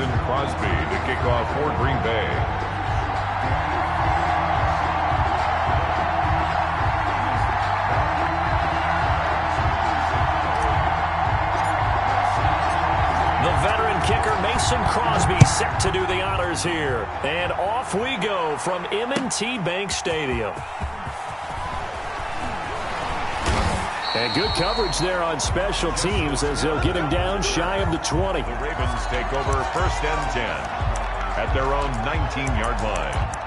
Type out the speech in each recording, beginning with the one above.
Mason Crosby to kick off for Green Bay. The veteran kicker Mason Crosby set to do the honors here. And off we go from M&T Bank Stadium. And good coverage there on special teams as they'll get him down shy of the 20. The Ravens take over 1st and 10 at their own 19-yard line.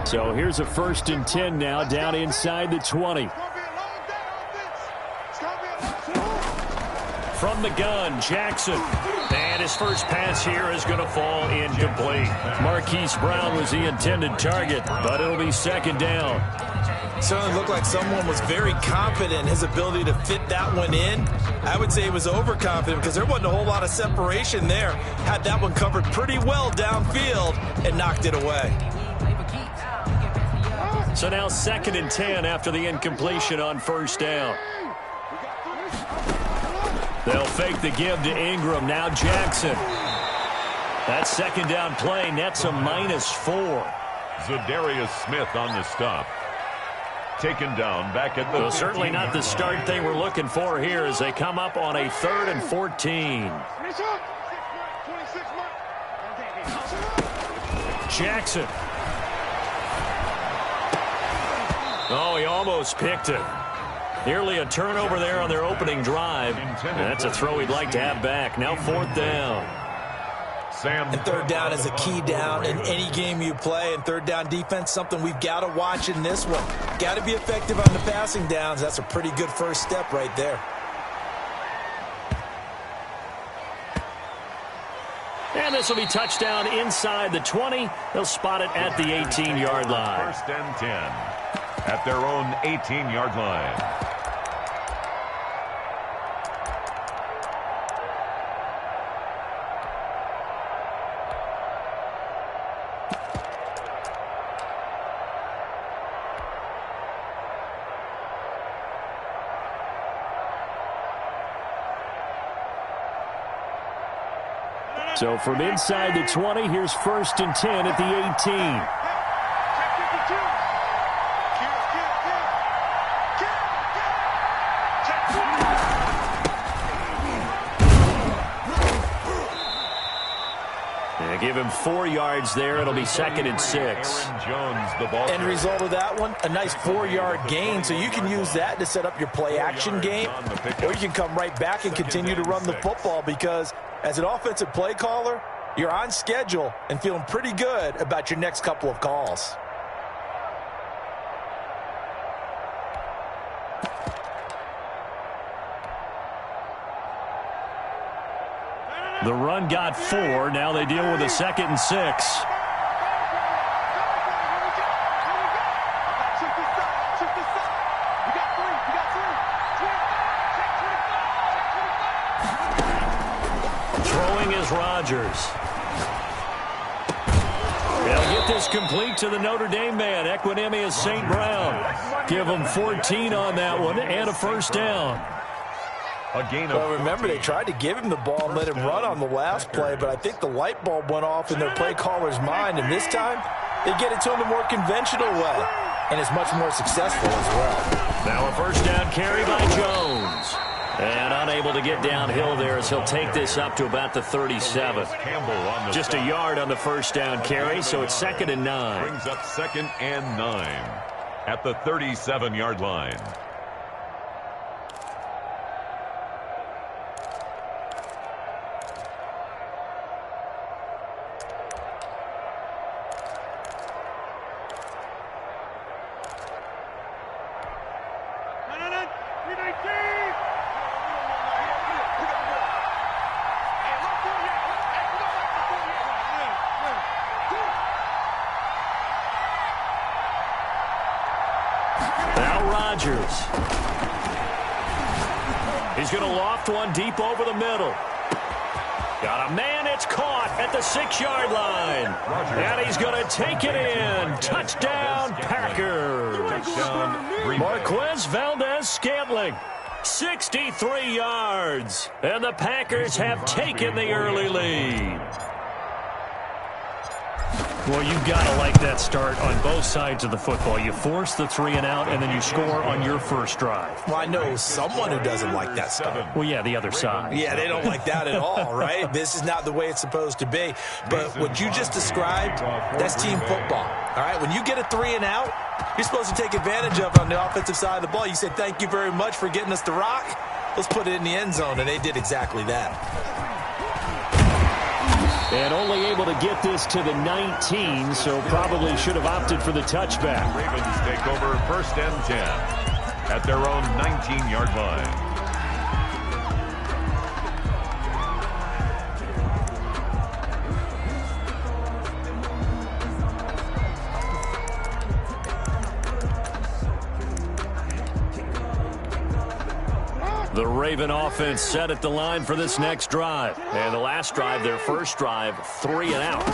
So here's a 1st and 10 now, down inside the 20. From the gun, Jackson. And his first pass here is going to fall incomplete. Marquise Brown was the intended target, but it'll be 2nd down. Certainly looked like someone was very confident in his ability to fit that one in. I would say he was overconfident because there wasn't a whole lot of separation there. Had that one covered pretty well downfield and knocked it away. So now 2nd and 10 after the incompletion on 1st down. They'll fake the give to Ingram. Now Jackson. That 2nd down play nets a -4. Zadarius Smith on the stop. Taken down back at the well, certainly not the start they were looking for here as they come up on a 3rd and 14. Jackson. Oh, he almost picked it. Nearly a turnover there on their opening drive. And that's a throw he'd like to have back. Now 4th down. And 3rd down is a key down in any game you play. And 3rd down defense, something we've got to watch in this one. Got to be effective on the passing downs. That's a pretty good first step right there. And this will be touchdown inside the 20. They'll spot it at the 18-yard line. 1st and 10 at their own 18-yard line. So from inside the 20, here's 1st and 10 at the 18. Give him 4 yards there. It'll be 2nd and 6. Jones, the ball. End result of that one, a nice 4-yard gain. So you can use that to set up your play-action game, or you can come right back and continue to run the football because as an offensive play caller, you're on schedule and feeling pretty good about your next couple of calls. The run got 4. Now they deal with a 2nd and 6. Throwing is Rodgers. They'll get this complete to the Notre Dame man. Equinemius St. Brown. Give them 14 on that one and a 1st down. Well, remember, they tried to give him the ball and let him run on the last play, but I think the light bulb went off in their play caller's mind, and this time they get it to him the more conventional way, and it's much more successful as well. Now a 1st down carry by Jones. And unable to get downhill there as he'll take this up to about the 37. Just a yard on the 1st down carry, so it's 2nd and 9. Brings up 2nd and 9 at the 37-yard line. is. He's going to loft one deep over the middle. Got a man, it's caught at the 6-yard line. And he's going to take it in. Touchdown, Packers. Marquez Valdez-Scantling, 63 yards. And the Packers have taken the early lead. Well, you've got to like that start on both sides of the football. You force the 3 and out, and then you score on your first drive. Well, I know someone who doesn't like that start. Well, yeah, the other side. Yeah, they don't like that at all, right? This is not the way it's supposed to be. But what you just described, that's team football. All right, when you get a 3 and out, you're supposed to take advantage of it on the offensive side of the ball. You said, thank you very much for getting us the rock. Let's put it in the end zone, and they did exactly that. And only able to get this to the 19, so probably should have opted for the touchback. Ravens take over 1st and 10 at their own 19-yard line. The Raven offense set at the line for this next drive. And the last drive, their first drive, 3 and out.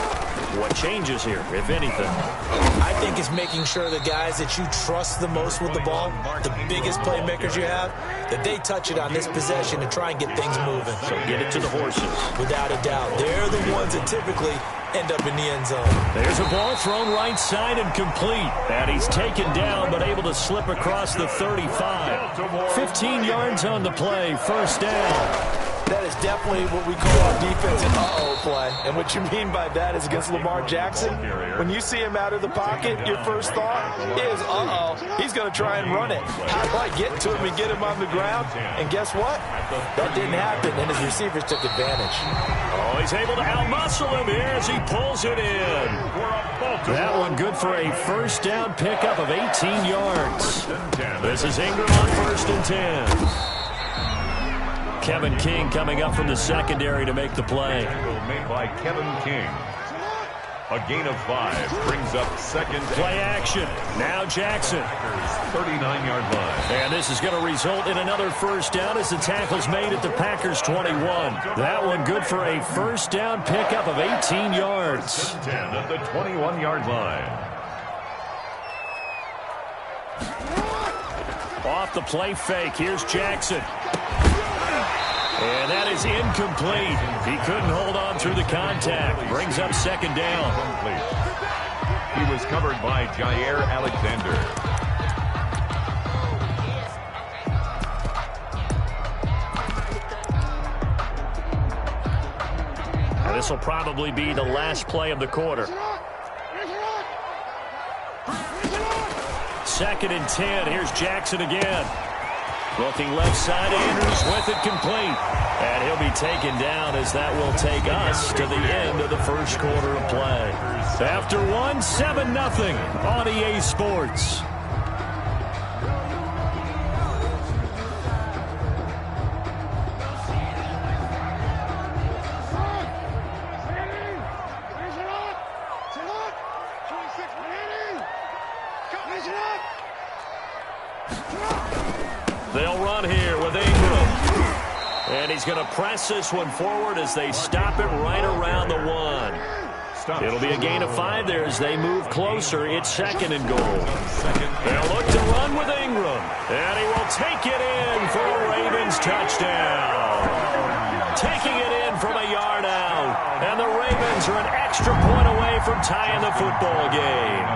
What changes here, if anything? I think it's making sure the guys that you trust the most with the ball, the biggest playmakers you have, that they touch it on this possession and try and get things moving. So get it to the horses. Without a doubt. They're the ones that typically end up in the end zone. There's a ball thrown right side and complete. And he's taken down but able to slip across the 35. 15 yards on the play, first down. That is definitely what we call our defense an uh-oh play. And what you mean by that is against Lamar Jackson, when you see him out of the pocket, your first thought is, uh-oh, he's going to try and run it. How do I get to him and get him on the ground? And guess what? That didn't happen, and his receivers took advantage. Oh, he's able to outmuscle him here as he pulls it in. That one good for a first down pickup of 18 yards. This is Ingram on 1st and 10. Kevin King coming up from the secondary to make the play. Made by Kevin King. A gain of 5 brings up 2nd. Play action. Now Jackson. 39-yard line. And this is going to result in another first down as the tackle's made at the Packers 21. That one good for a first down pickup of 18 yards. 10 at the 21-yard line. Off the play fake. Here's Jackson. And that is incomplete. He couldn't hold on through the contact. Brings up 2nd down. He was covered by Jair Alexander. And this will probably be the last play of the quarter. 2nd and 10. Here's Jackson again. Looking left side, Andrews with it complete. And he'll be taken down as that will take us to the end of the first quarter of play. After 7-0 on EA Sports. They'll run here with Ingram. And he's going to press this one forward as they stop it right around the 1. It'll be a gain of 5 there as they move closer. It's 2nd and goal. They'll look to run with Ingram. And he will take it in for a Ravens touchdown. Taking it in from a yard out. And the Ravens are an extra point away from tying the football game.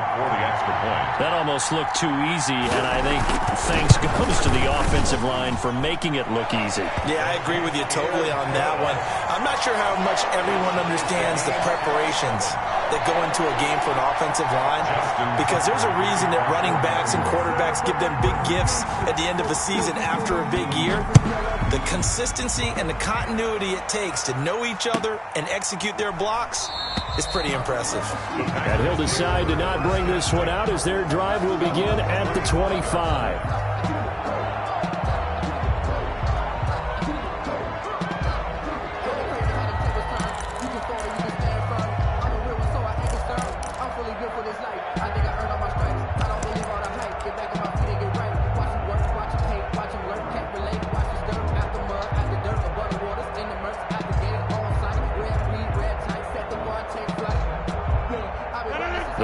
That almost looked too easy, and I think thanks goes to the offensive line for making it look easy. Yeah, I agree with you totally on that one. I'm not sure how much everyone understands the preparations that go into a game for an offensive line, because there's a reason that running backs and quarterbacks give them big gifts at the end of a season after a big year. The consistency and the continuity it takes to know each other and execute their blocks is pretty impressive. And he'll decide to not bring this one out as their drive will begin at the 25.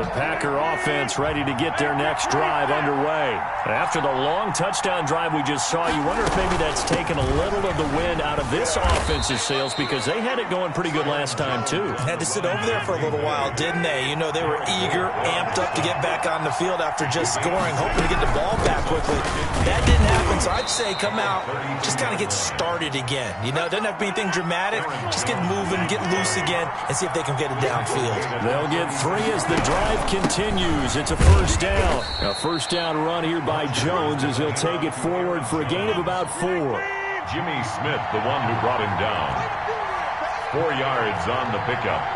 The Packer offense ready to get their next drive underway. After the long touchdown drive we just saw, you wonder if maybe that's taken a little of the wind out of this offense's sails because they had it going pretty good last time, too. Had to sit over there for a little while, didn't they? You know, they were eager, amped up to get back on the field after just scoring, hoping to get the ball back quickly. That didn't happen, so I'd say come out, just kind of get started again. You know, it doesn't have to be anything dramatic. Just get moving, get loose again, and see if they can get it downfield. They'll get 3 as the drive continues. It's a first down. A first down run here by Jones as he'll take it forward for a gain of about 4. Jimmy Smith, the one who brought him down. 4 yards on the pickup.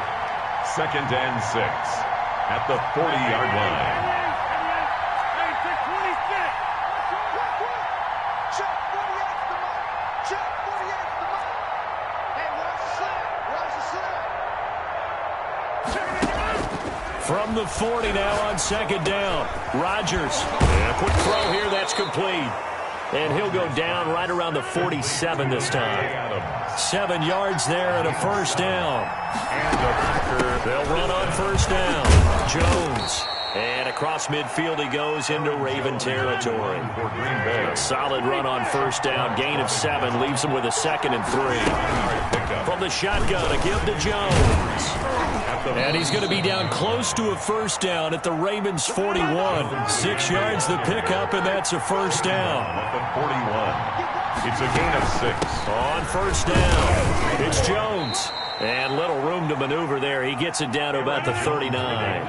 2nd and 6 at the 40-yard line. From the 40 now on 2nd down. Rodgers. And a quick throw here. That's complete. And he'll go down right around the 47 this time. 7 yards there and a first down. And they'll run on first down. Jones. And across midfield he goes into Raven territory. A solid run on first down. Gain of 7. Leaves him with a 2nd and 3. From the shotgun, a give to Jones. And he's going to be down close to a first down at the Ravens 41. 6 yards the pickup, and that's a first down. At the 41. It's a gain of 6. On first down, it's Jones. And little room to maneuver there. He gets it down to about the 39.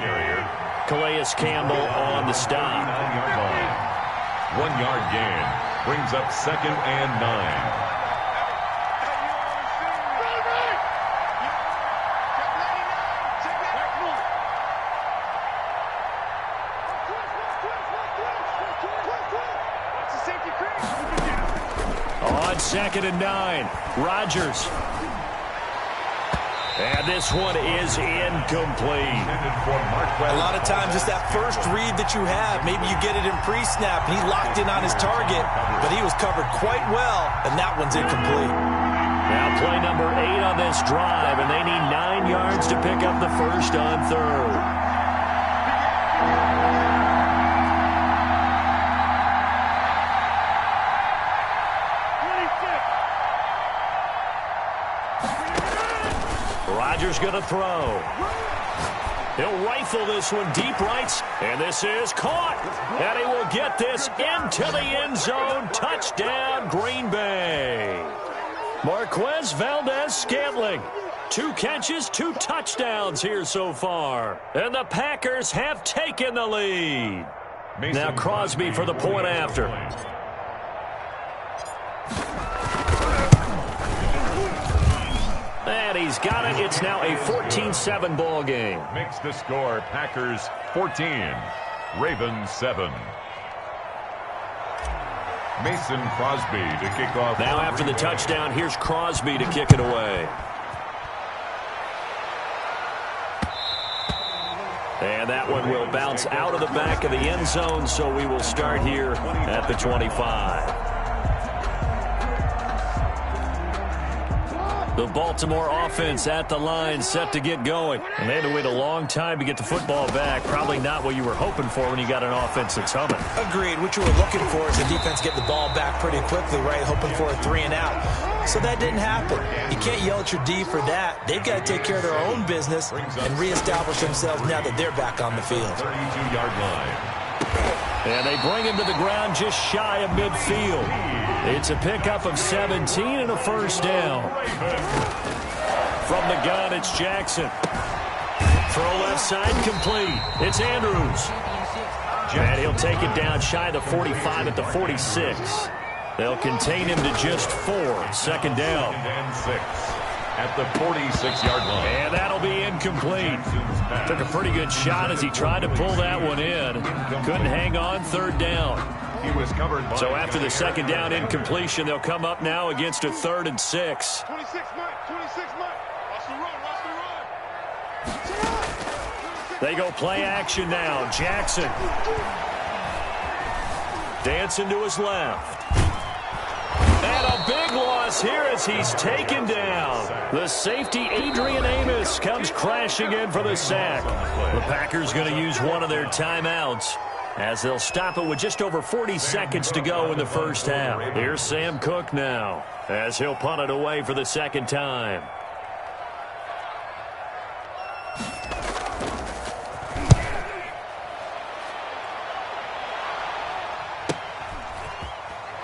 Calais Campbell on the stop. 1 yard gain. Brings up 2nd and 9. On 2nd and 9, Rodgers. And this one is incomplete. A lot of times it's that first read that you have. Maybe you get it in pre-snap, and he locked in on his target, but he was covered quite well, and that one's incomplete. Now play number 8 on this drive, and they need 9 yards to pick up the first on 3rd. Rodgers going to throw. He'll rifle this one deep right, and this is caught. And he will get this into the end zone. Touchdown, Green Bay. Marquez Valdez-Scantling. 2 catches, 2 touchdowns here so far. And the Packers have taken the lead. Now Crosby for the point after. And he's got it. It's now a 14-7 ball game. Makes the score Packers 14, Ravens 7. Mason Crosby to kick off. Now after the touchdown, here's Crosby to kick it away. And that one will bounce out of the back of the end zone, so we will start here at the 25. The Baltimore offense at the line, set to get going. And they had to wait a long time to get the football back. Probably not what you were hoping for when you got an offense that's humming. Agreed. What you were looking for is the defense get the ball back pretty quickly, right? Hoping for a 3 and out. So that didn't happen. You can't yell at your D for that. They've got to take care of their own business and reestablish themselves now that they're back on the field. 32-yard line. And they bring him to the ground just shy of midfield. It's a pickup of 17 and a first down. From the gun, it's Jackson. Throw left side complete. It's Andrews. And he'll take it down shy of the 45 at the 46. They'll contain him to just 4. 2nd down. 2nd and 6 at the 46-yard line. And that'll be incomplete. Took a pretty good shot as he tried to pull that one in. Couldn't hang on. 3rd down. He was covered by. So after the 2nd down incompletion, they'll come up now against a 3rd and 6. 26 Mike. Watch the run. They go play action now. Jackson. Dancing to his left. And a big loss here as he's taken down. The safety, Adrian Amos, comes crashing in for the sack. The Packers going to use one of their timeouts as they'll stop it with just over 40 seconds to go in the first half. Here's Sam Cook now as he'll punt it away for the second time.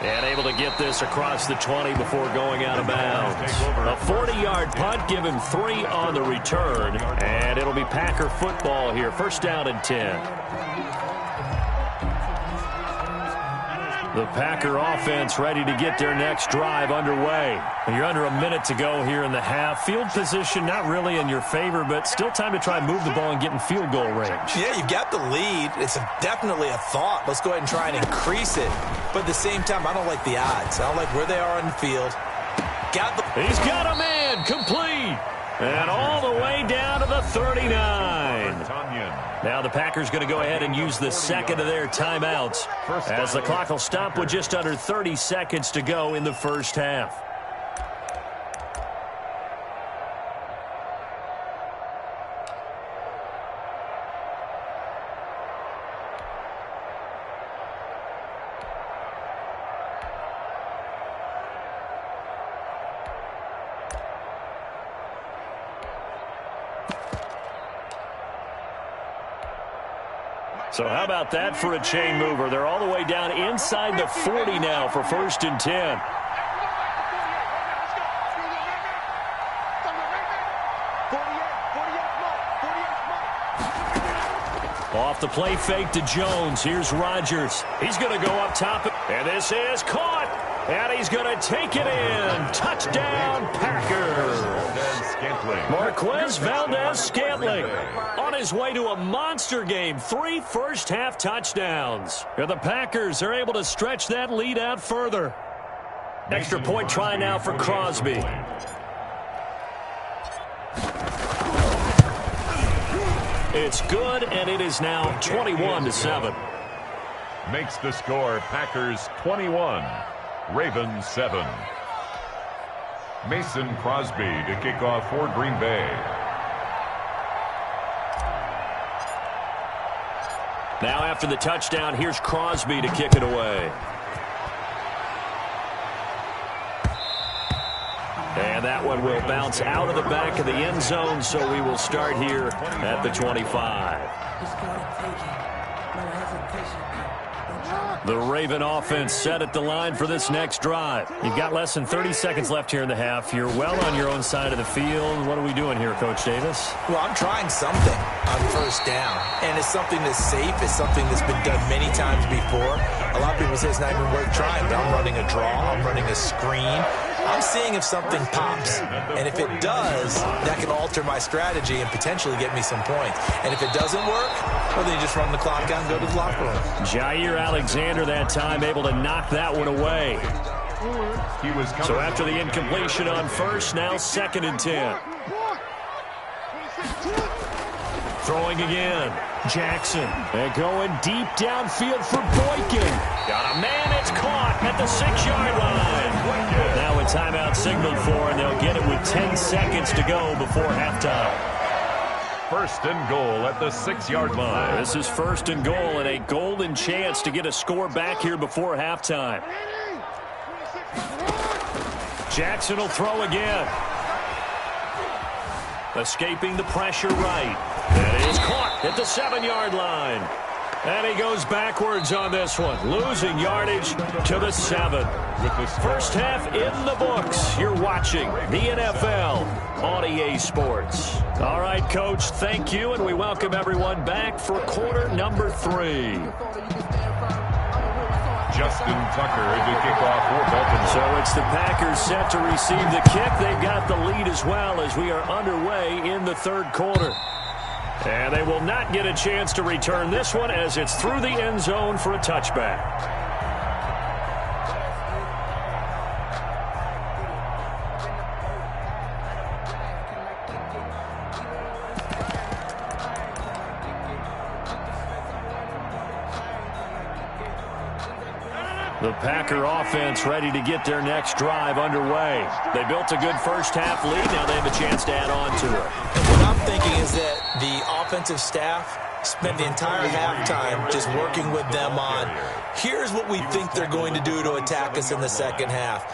And able to get this across the 20 before going out of bounds. A 40-yard punt, give him 3 on the return. And it'll be Packer football here. First down and 10. The Packer offense ready to get their next drive underway. You're under a minute to go here in the half. Field position not really in your favor, but still time to try and move the ball and get in field goal range. Yeah, you've got the lead. It's definitely a thought. Let's go ahead and try and increase it. But at the same time, I don't like the odds. I don't like where they are on the field. He's got a man complete. And all the way down to the 39. Now the Packers going to go ahead and use the second of their timeouts as the clock will stop with just under 30 seconds to go in the first half. So how about that for a chain mover? They're all the way down inside the 40 now for first and 10. Off the play fake to Jones. Here's Rodgers. He's going to go up top. And this is caught. And he's going to take it in. Touchdown, Packers. Marquez Valdez-Scantling on his way to a monster game. 3 first-half touchdowns. And the Packers are able to stretch that lead out further. Extra point try now for Crosby. It's good, and it is now 21-7. Makes the score Packers 21, Ravens 7. Mason Crosby to kick off for Green Bay. Now after the touchdown, here's Crosby to kick it away. And that one will bounce out of the back of the end zone, so we will start here at the 25. The Raven offense set at the line for this next drive. You've got less than 30 seconds left here in the half. You're well on your own side of the field. What are we doing here, Coach Davis? Well, I'm trying something on first down. And it's something that's safe. It's something that's been done many times before. A lot of people say it's not even worth trying, but I'm running a draw. I'm running a screen. I'm seeing if something pops. And if it does, that can alter my strategy and potentially get me some points. And if it doesn't work, well, then you just run the clock out and go to the locker room. Jair Alexander that time able to knock that one away. So after the incompletion on first, now second and 10. Throwing again. Jackson. And going deep downfield for Boykin. Got a man, it's caught at the 6-yard line. Now a timeout signaled for, and they'll get it with 10 seconds to go before halftime. First and goal at the 6-yard line. This is first and goal and a golden chance to get a score back here before halftime. Jackson will throw again. Escaping the pressure right. And it is caught at the 7-yard line. And he goes backwards on this one, losing yardage to the 7. First half in the books. You're watching the NFL on EA Sports. All right, Coach, thank you, and we welcome everyone back for quarter number 3. Justin Tucker to kick off for Baltimore. So it's the Packers set to receive the kick. They've got the lead as well as we are underway in the third quarter. And they will not get a chance to return this one as it's through the end zone for a touchback. The Packer offense ready to get their next drive underway. They built a good first-half lead. Now they have a chance to add on to it. And what I'm thinking is that the offensive staff spent the entire halftime just working with them on, here's what we think they're going to do to attack us in the second half.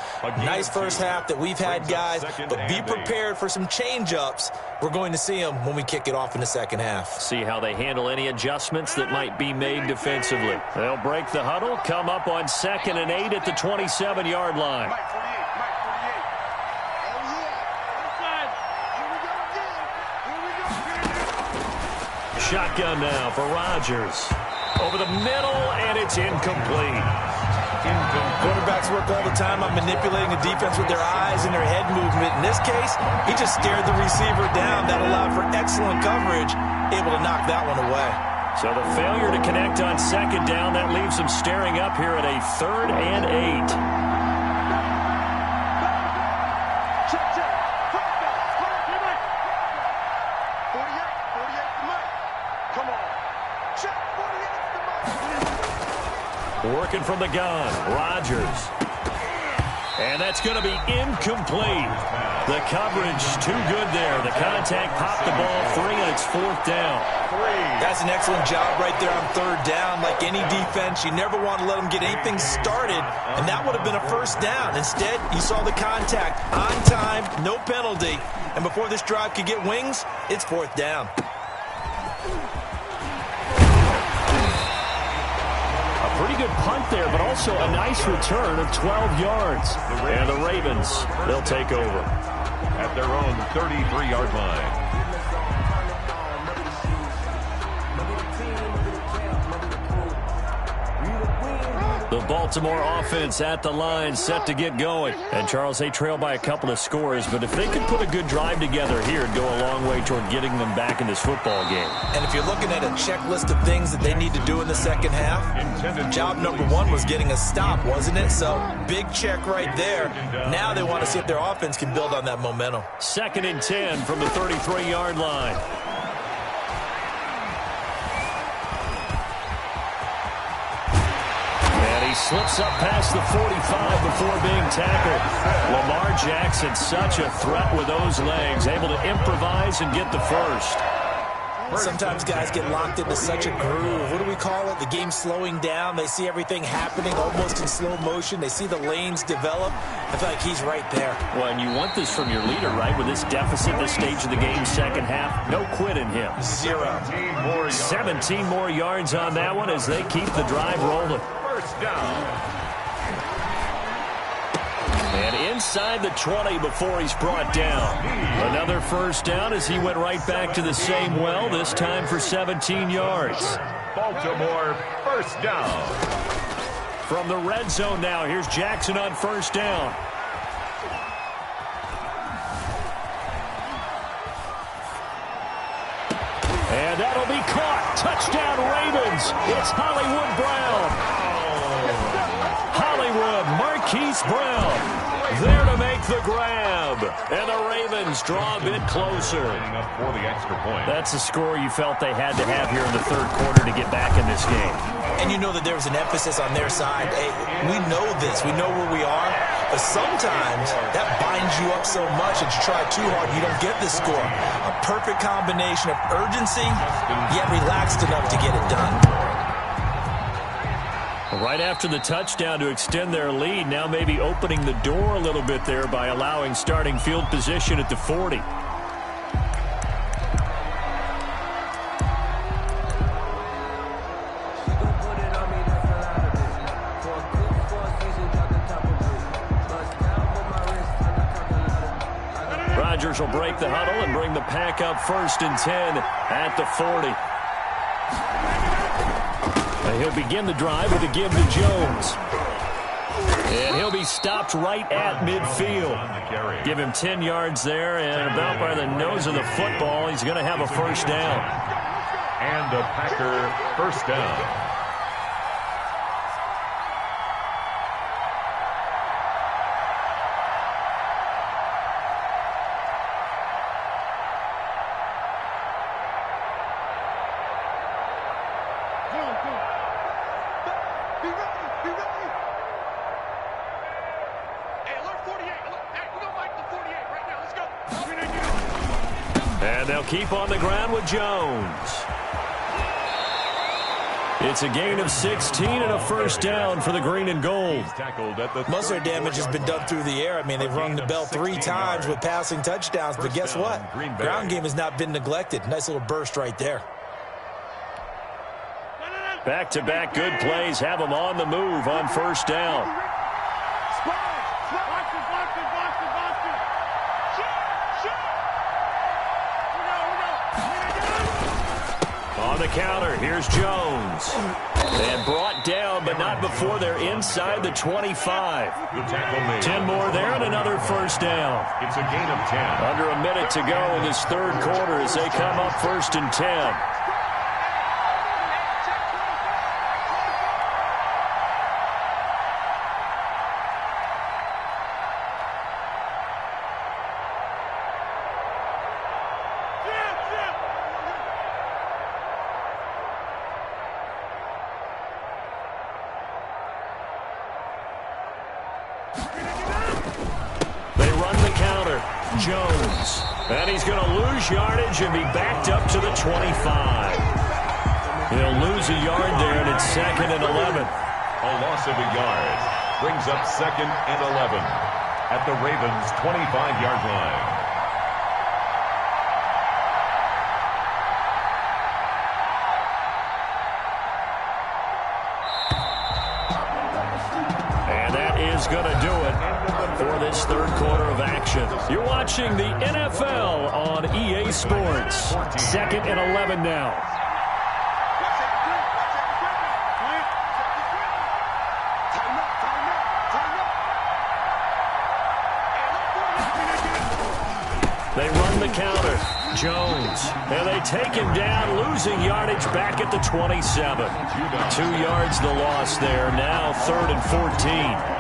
Nice first half that we've had, guys, but be prepared for some change-ups. We're going to see them when we kick it off in the second half. See how they handle any adjustments that might be made defensively. They'll break the huddle, come up on 2nd and 8 at the 27-yard line. Shotgun now for Rodgers. Over the middle, and it's incomplete. Quarterbacks work all the time on manipulating the defense with their eyes and their head movement. In this case, he just stared the receiver down. That allowed for excellent coverage, able to knock that one away. So the failure to connect on 2nd down, that leaves them staring up here at a 3rd and 8. Working from the gun, Rodgers. And that's going to be incomplete. The coverage too good there. The contact popped the ball free, and it's 4th down. That's an excellent job right there on 3rd down. Like any defense, you never want to let them get anything started, and that would have been a 1st down. Instead, you saw the contact on time, no penalty, and before this drive could get wings, it's 4th down. Pretty good punt there, but also a nice return of 12 yards. And the Ravens, they'll take over at their own 33-yard line. The Baltimore offense at the line, set to get going. And, Charles, they trail by a couple of scores, but if they could put a good drive together here, it'd go a long way toward getting them back in this football game. And if you're looking at a checklist of things that they need to do in the second half, job number 1 was getting a stop, wasn't it? So, big check right there. Now they want to see if their offense can build on that momentum. 2nd and 10 from the 33-yard line. He slips up past the 45 before being tackled. Lamar Jackson, such a threat with those legs, able to improvise and get the first. Sometimes guys get locked into such a groove. What do we call it? The game slowing down. They see everything happening almost in slow motion. They see the lanes develop. I feel like he's right there. Well, and you want this from your leader, right? With this deficit, this stage of the game, second half, no quit in him. 17 more yards on that one as they keep the drive rolling. First down. And inside the 20 before he's brought down. Another first down as he went right back to the same well, this time for 17 yards. Baltimore, first down. From the red zone now, here's Jackson on first down. And that'll be caught. Touchdown, Ravens. It's Hollywood Brown. Hollywood, Marquise Brown, there to make the grab. And the Ravens draw a bit closer. Up for the extra point. That's a score you felt they had to have here in the third quarter to get back in this game. And you know that there was an emphasis on their side. Hey, we know this. We know where we are. But sometimes that binds you up so much that you try too hard, you don't get the score. A perfect combination of urgency, yet relaxed enough to get it done. Right after the touchdown to extend their lead, now maybe opening the door a little bit there by allowing starting field position at the 40. Rodgers will break the huddle and bring the pack up 1st and 10 at the 40. He'll begin the drive with a give to Jones. And he'll be stopped right at midfield. Give him 10 yards there, and about by the nose of the football, he's going to have a first down. And a Packer first down. And they'll keep on the ground with Jones. It's a gain of 16 and a first down for the green and gold. Most of their damage has been done through the air. I mean, they've rung the bell 3 times with passing touchdowns, but guess what? Ground game has not been neglected. Nice little burst right there. Back-to-back good plays have them on the move on first down. On the counter, here's Jones. And brought down, but not before they're inside the 25. 10 more there and another first down. It's a gain of 10. Under a minute to go in this third quarter as they come up first and 10. Jones. And he's going to lose yardage and be backed up to the 25. He'll lose a yard there, and it's 2nd and 11. A loss of a yard brings up 2nd and 11 at the Ravens' 25-yard line. And that is going to do it for this third quarter of action. You're watching the NFL on EA Sports. 2nd and 11 now. They run the counter. Jones. And they take him down, losing yardage back at the 27. 2 yards the loss there. Now 3rd and 14.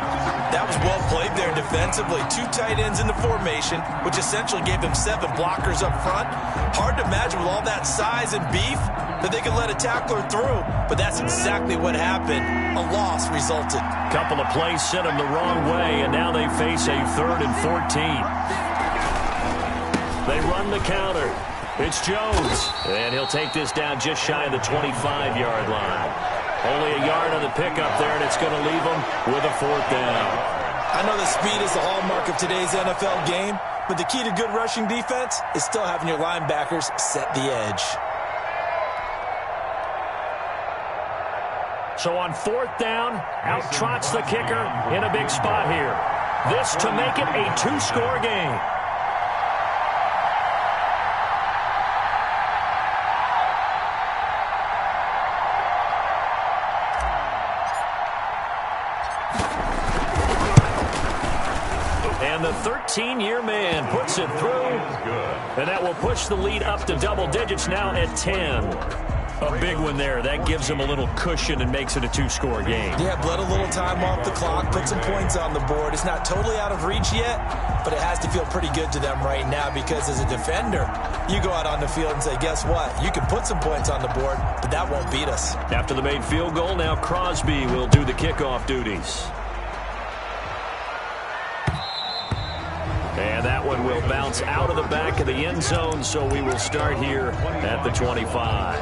That was well played there defensively. 2 tight ends in the formation, which essentially gave them 7 blockers up front. Hard to imagine with all that size and beef that they could let a tackler through, but that's exactly what happened. A loss resulted. Couple of plays sent them the wrong way, and now they face a 3rd and 14. They run the counter. It's Jones, and he'll take this down just shy of the 25-yard line. Only a yard on the pickup there, and it's going to leave them with a 4th down. I know that speed is the hallmark of today's NFL game, but the key to good rushing defense is still having your linebackers set the edge. So on 4th down, out trots the kicker in a big spot here. This to make it a 2-score game. And the 13-year man puts it through. And that will push the lead up to double digits now at 10. A big one there. That gives them a little cushion and makes it a 2-score game. Yeah, bled a little time off the clock, put some points on the board. It's not totally out of reach yet, but it has to feel pretty good to them right now because as a defender, you go out on the field and say, guess what? You can put some points on the board, but that won't beat us. After the made field goal, now Crosby will do the kickoff duties. And that one will bounce out of the back of the end zone, so we will start here at the 25.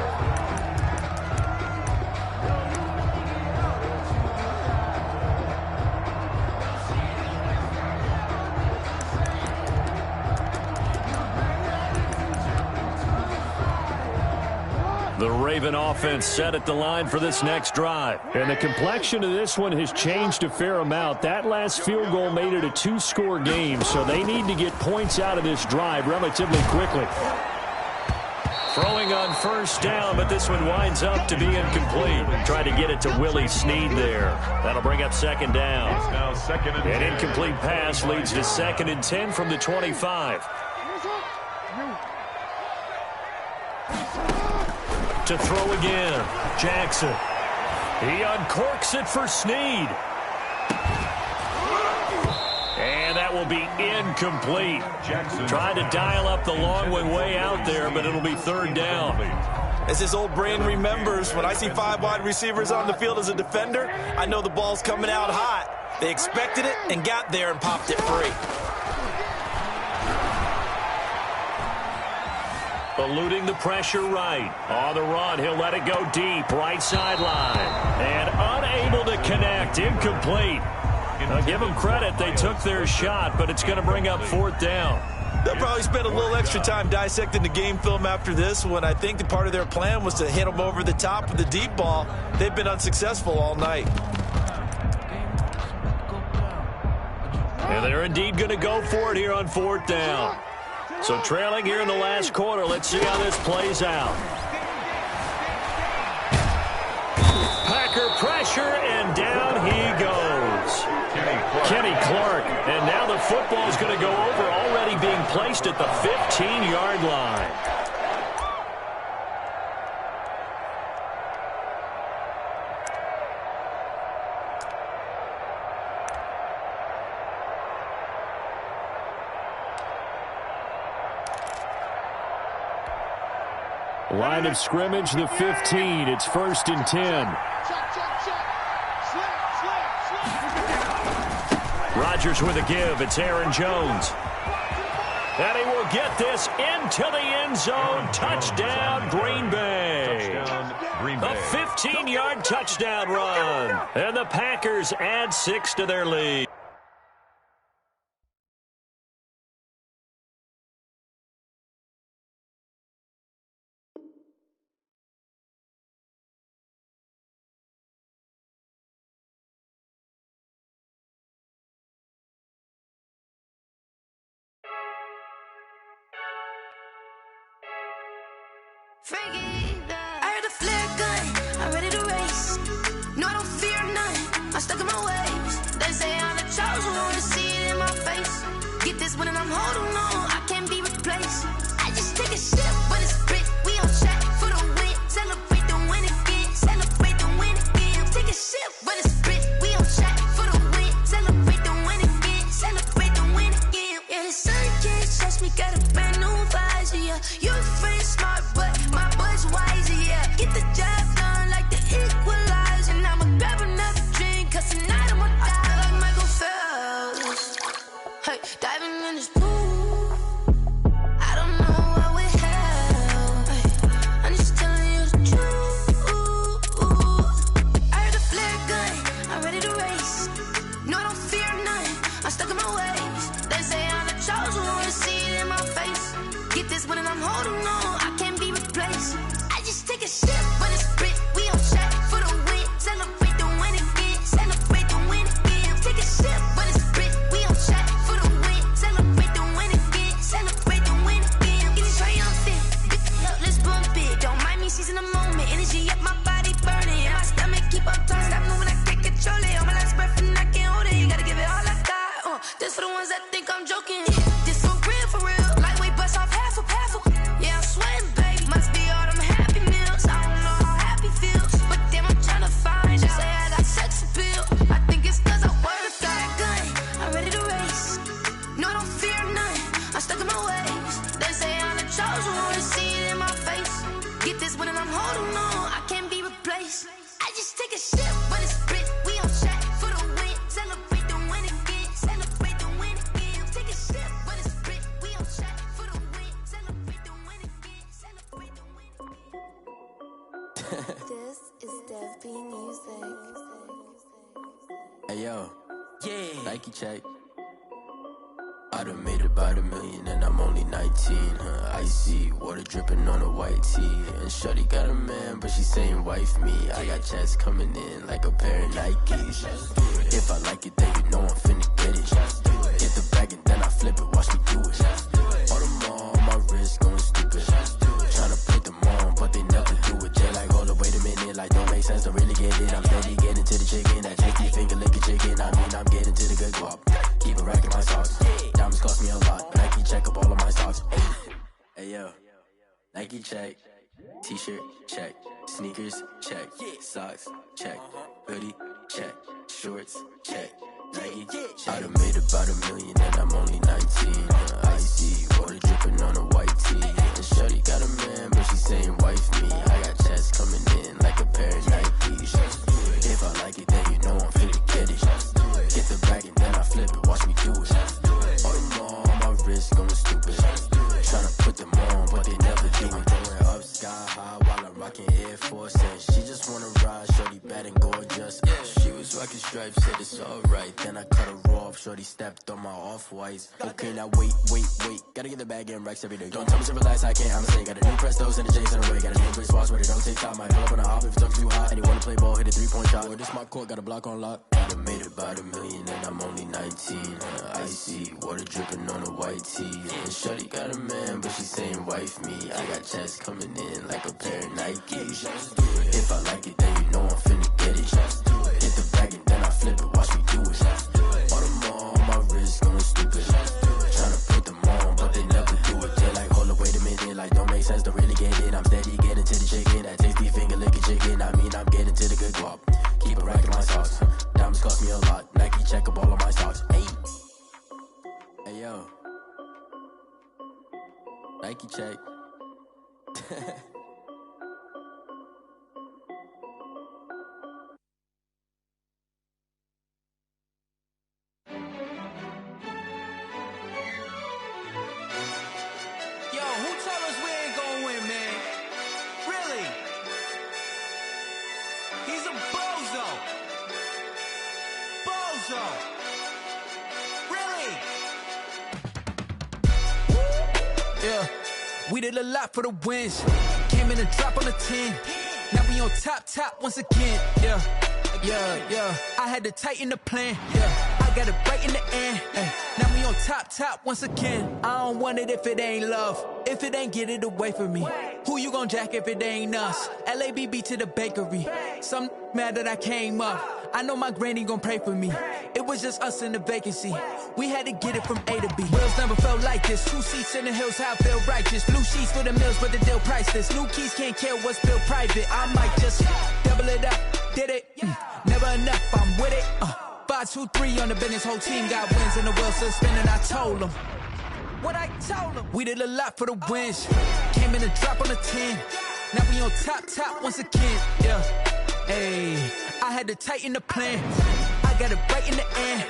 The Raven offense set at the line for this next drive. And the complexion of this one has changed a fair amount. That last field goal made it a 2-score game, so they need to get points out of this drive relatively quickly. Throwing on first down, but this one winds up to be incomplete. Try to get it to Willie Snead there. That'll bring up 2nd down. It's now 2nd and 10. An incomplete pass leads to 2nd and 10 from the 25. To throw again, Jackson. He uncorks it for Snead. And that will be incomplete. Jackson Tried to dial up the long way out there, but it'll be 3rd down. As his old brain remembers, when I see 5 wide receivers on the field as a defender, I know the ball's coming out hot. They expected it and got there and popped it free. Eluding the pressure right. On the run, he'll let it go deep. Right sideline. And unable to connect. Incomplete. I'll give them credit. They took their shot, but it's going to bring up 4th down. They'll probably spend a little extra time dissecting the game film after this one. I think the part of their plan was to hit them over the top with the deep ball. They've been unsuccessful all night. And they're indeed going to go for it here on 4th down. So trailing here in the last quarter, let's see how this plays out. Packer pressure, and down he goes. Kenny Clark. And now the football is going to go over, already being placed at the 15-yard line. Line of scrimmage, the 15. It's 1st and 10. Rodgers with a give. It's Aaron Jones. And he will get this into the end zone. Touchdown, Green Bay. A 15-yard touchdown run. And the Packers add 6 to their lead. Frankie, I heard the flare gun, I'm ready to race. No, I don't fear none, I'm stuck in my ways. They say I'm the chosen one, to see it in my face. Get this one and I'm holding on, I can't be replaced. I just take a sip when it's split, we on track for the win. Celebrate the win again, celebrate the win again. Take a sip when it's split, we on track for the win. Celebrate the win again, celebrate the win again. Yeah, the sun can't touch me, got a brand new visor, yeah. You're friend smart, but my bud's wiser, yeah. Get the job done like the equalizer. And I'ma grab another drink, cause tonight I'ma die like Michael Phelps. Hey, diving in this pool, I don't know what would help. Hey, I'm just telling you the truth. I heard the flare gun, I'm ready to race. No, I don't fear none, I'm stuck in my ways. They say I'm the chosen one, to see it in my face. Get this one and I'm holding on, I can't be replaced. I just take a sip when it's split, we on track for the win. Celebrate the win again, celebrate the win again. Take a sip when it's split, we on track for the win. Celebrate the win again, celebrate the win again. Get it triumphant, look, let's bump it. Don't mind me seizing the moment, energy up my body burning. And my stomach keep up turning, stop moving, I can't control it. On my last breath and I can't hold it, you gotta give it all I got. This for the ones that think I'm joking. This for real, lightweight bust off half a. Yeah, I'm sweating, baby. Must be all them happy meals. I don't know how happy feels, but damn, I'm trying to find out. Say I got sex appeal. I think it's cause I work out. Gun, I'm ready to race. No, I don't fear none, I'm stuck in my ways. They say I'm the chosen one, to see it in my face. Get this one and I'm holding on, I can't be replaced. I just take a sip when it's split, we on track for the win. Celebrate the win again, celebrate the win again. Take a sip when it's split, we on track for the win. Celebrate the win again, celebrate the win again. This is Dev B Music. Hey yo, yeah, Nike check. I done made about $1 million and I'm only 19. Icy water dripping on a white tee. And shorty got a man, but she saying wife me. I got checks coming in like a pair of Nikes. If I like it, then you know I'm finna get it. Get the bag and then I flip it, watch me do it. All them on my wrist going stupid. Tryna put them on, but they never do it. They like, hold up, wait a minute, like don't make sense, don't really get it. I'm steady getting to the chicken, that tricky finger licking chicken. I mean, I'm getting to the good guap. Keep a rack in my socks. Diamonds cost me a lot, but Nike check up all of my socks. Hey yo, Nike check. T-shirt check. Sneakers check. Socks check. Hoodie check. Shorts check. Nike I done made about $1 million and I'm only 19. Icy water dripping on a white tee. And shorty got a man, but she saying wife me. I got checks coming in like a pair of Nikes. If I like it, then you know I'm finna get it. Get the bag and then I flip it, watch me do it. All them on my wrist going stupid. Tryna put them on, but they never do it. stripes, said it's alright. Then I cut her off, shorty stepped on my off-whites. Okay, now wait. Gotta get the bag and racks every day. Don't tell me to relax, I can't, I'm saying. Got a new Prestos and the J's in the way. Got a new Chris Foss, but it don't take time. Might pull up on a hop if it's up too hot. And you wanna play ball, hit a 3-point shot. Or this my court, got a block on lock. I done made about $1 million and I'm only 19. Icy, water dripping on a white tee. And shorty got a man, but she saying wife me. I got checks coming in like a pair of Nikes. If I like it, then you know I'm finna get it. Hit the bag and then I flip it, watch me do it. All them on my wrist going stupid. Tryna put them on, but they never do it. They like, hold up, wait a minute, like don't make sense, don't really get it. I'm steady getting to the chicken, that tasty finger licking chicken. I mean, I'm getting to the good guap. Keep a rack in my socks. Diamonds cost me a lot. Nike check up all of my stocks. Hey yo, Nike check. We did a lot for the wins. Came in and drop on the 10. Now we on top once again. Yeah. I had to tighten the plan. Yeah. I got it right in the end. Now we on top once again. I don't want it if it ain't love. If it ain't, get it away from me. Who you gon' jack if it ain't us? LABB to the bakery. Some mad that I came up. I know my granny gon' pray for me. It was just us in the vacancy. We had to get it from A to B. Wheels never felt like this. 2 seats in the hills, how I feel righteous. Blue sheets for the mills, but the deal priceless. New keys can't kill what's built private. I might just double it up. Did it? Never enough, I'm with it. 5, 2, 3 on the business. Whole team got wins and the wheels still spinning. I told them what I told them. We did a lot for the wins. Came in and drop on the 10. Now we on top once again. Yeah. Hey, I had to tighten the plan. I got it right in the end.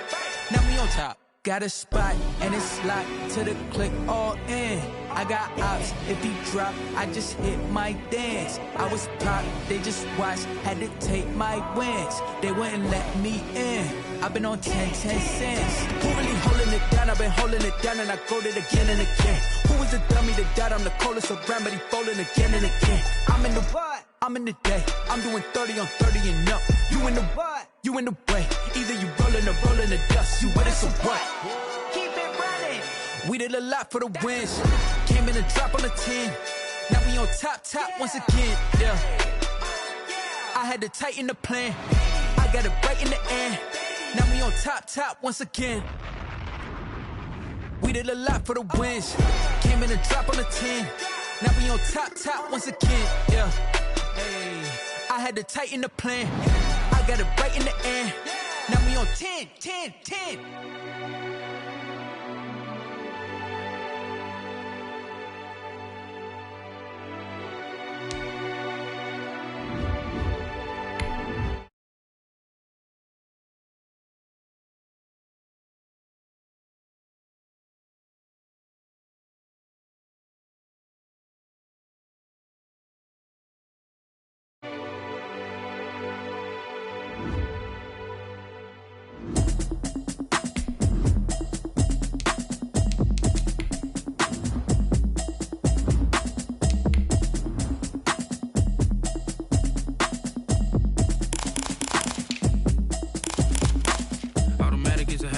Now we on top. Got a spot and it's locked to the click all in. I got ops, if he drop, I just hit my dance. I was pop, they just watched, had to take my wins. They wouldn't let me in. I've been on 10 cents. Who really holding it down? I've been holding it down and I go it again and again. Who was the dummy that died? I'm the coldest around, but he folding again and again. I'm in the what? I'm in the day. I'm doing 30 on 30 and up. You in the what? You in the way. Either you rolling or rolling the dust. You with us or what? Keep it running. We did a lot for the wins. Came in and drop on the 10. Now we on top once again. Yeah. I had to tighten the plan. I got it right in the end. Now we on top once again. We did a lot for the wins. Came in and drop on the 10. Now we on top once again. Yeah. Hey, I had to tighten the plan. I got it right in the end. Now we on 10.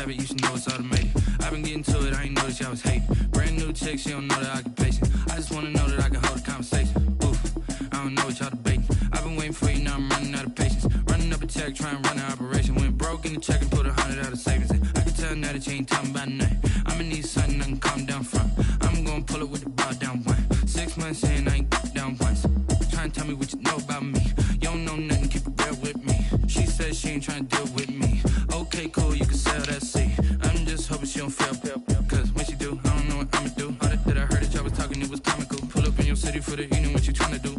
You should know it's automated. I've been getting to it, I ain't noticed y'all was hating. Brand new chick, she don't know the occupation. I just wanna know that I can hold a conversation. Oof, I don't know what y'all debating. I've been waiting for you, now I'm running out of patience. Running up a check, trying to run an operation. Went broke in the check and put 100 out of savings in. I can tell now that you ain't talking about nothing. I'ma need something I can calm down from. I'm gonna pull it with the bar down one. 6 months in, I ain't down once. Trying to tell me what you know about me. You don't know nothing, keep it real with me. She says she ain't trying to deal with me. Okay, cool, you can sell that seat. I'm just hoping she don't fail. Cause when she do, I don't know what I'ma do. All that I heard that y'all was talking, it was comical. Pull up in your city for the evening, what you trying to do?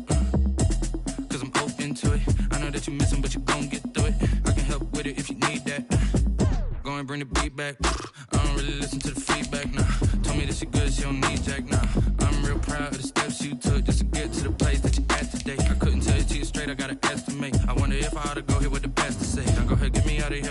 Cause I'm open to it. I know that you missing, but you gon' get through it. I can help with it if you need that. Go and bring the beat back. I don't really listen to the feedback, nah. Told me that she good, she don't need jack, nah. I'm real proud of the steps you took just to get to the place that you at today. I couldn't tell you to you straight, I gotta estimate. I wonder if I ought to go here with the best to say. Now go ahead, get me out of here.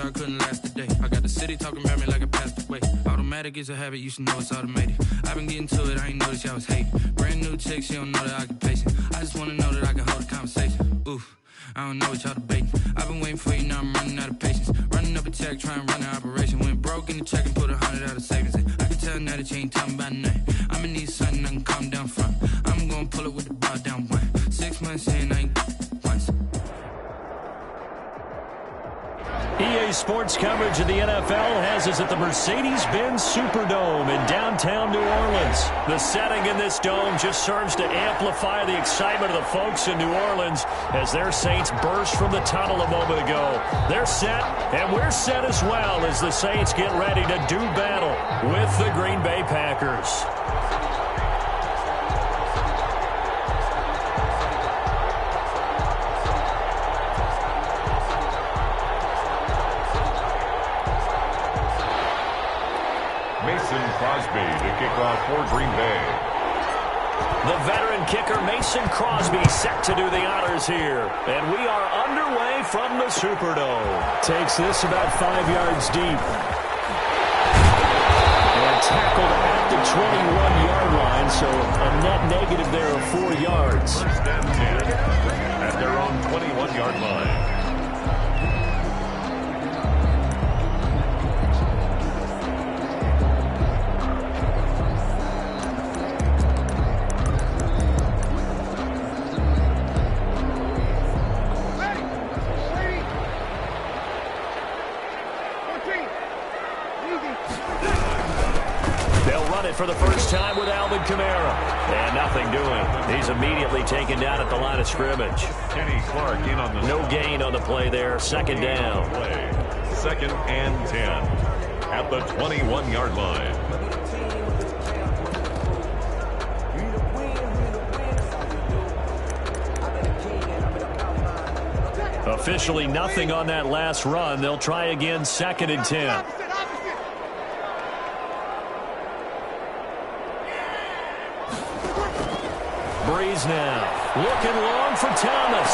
steady talking about me like I passed away. Automatic is a habit, you should know it's automated. I've been getting to it, I ain't noticed y'all was hating. Brand new chick, she don't know the occupation. I just wanna know that I can hold a conversation. Oof, I don't know what y'all debating. I've been waiting for you, now I'm running out of patience. Running up a check, trying to run an operation. Went broke in the check and put 100 out of savings in. I can tell now that you ain't talking about nothing. I'ma need something I can calm down from. I'm gonna pull it with the bar down one. 6 months in, I ain't once. EA Sports coverage of the NFL has us at the Mercedes-Benz Superdome in downtown New Orleans. The setting in this dome just serves to amplify the excitement of the folks in New Orleans as their Saints burst from the tunnel a moment ago. They're set, and we're set as well as the Saints get ready to do battle with the Green Bay Packers. Crosby to kick off for Green Bay. The veteran kicker Mason Crosby set to do the honors here. And we are underway from the Superdome. Takes this about 5 yards deep. And tackled at the 21-yard line, so a net negative there of 4 yards. First and 10 at their own 21-yard line. For the first time with Alvin Kamara. And nothing doing. He's immediately taken down at the line of scrimmage. Kenny Clark in on the no gain on the play there. Second down. Second and 10 at the 21-yard line. Officially nothing on that last run. They'll try again, second and 10. Breeze now. Looking long for Thomas.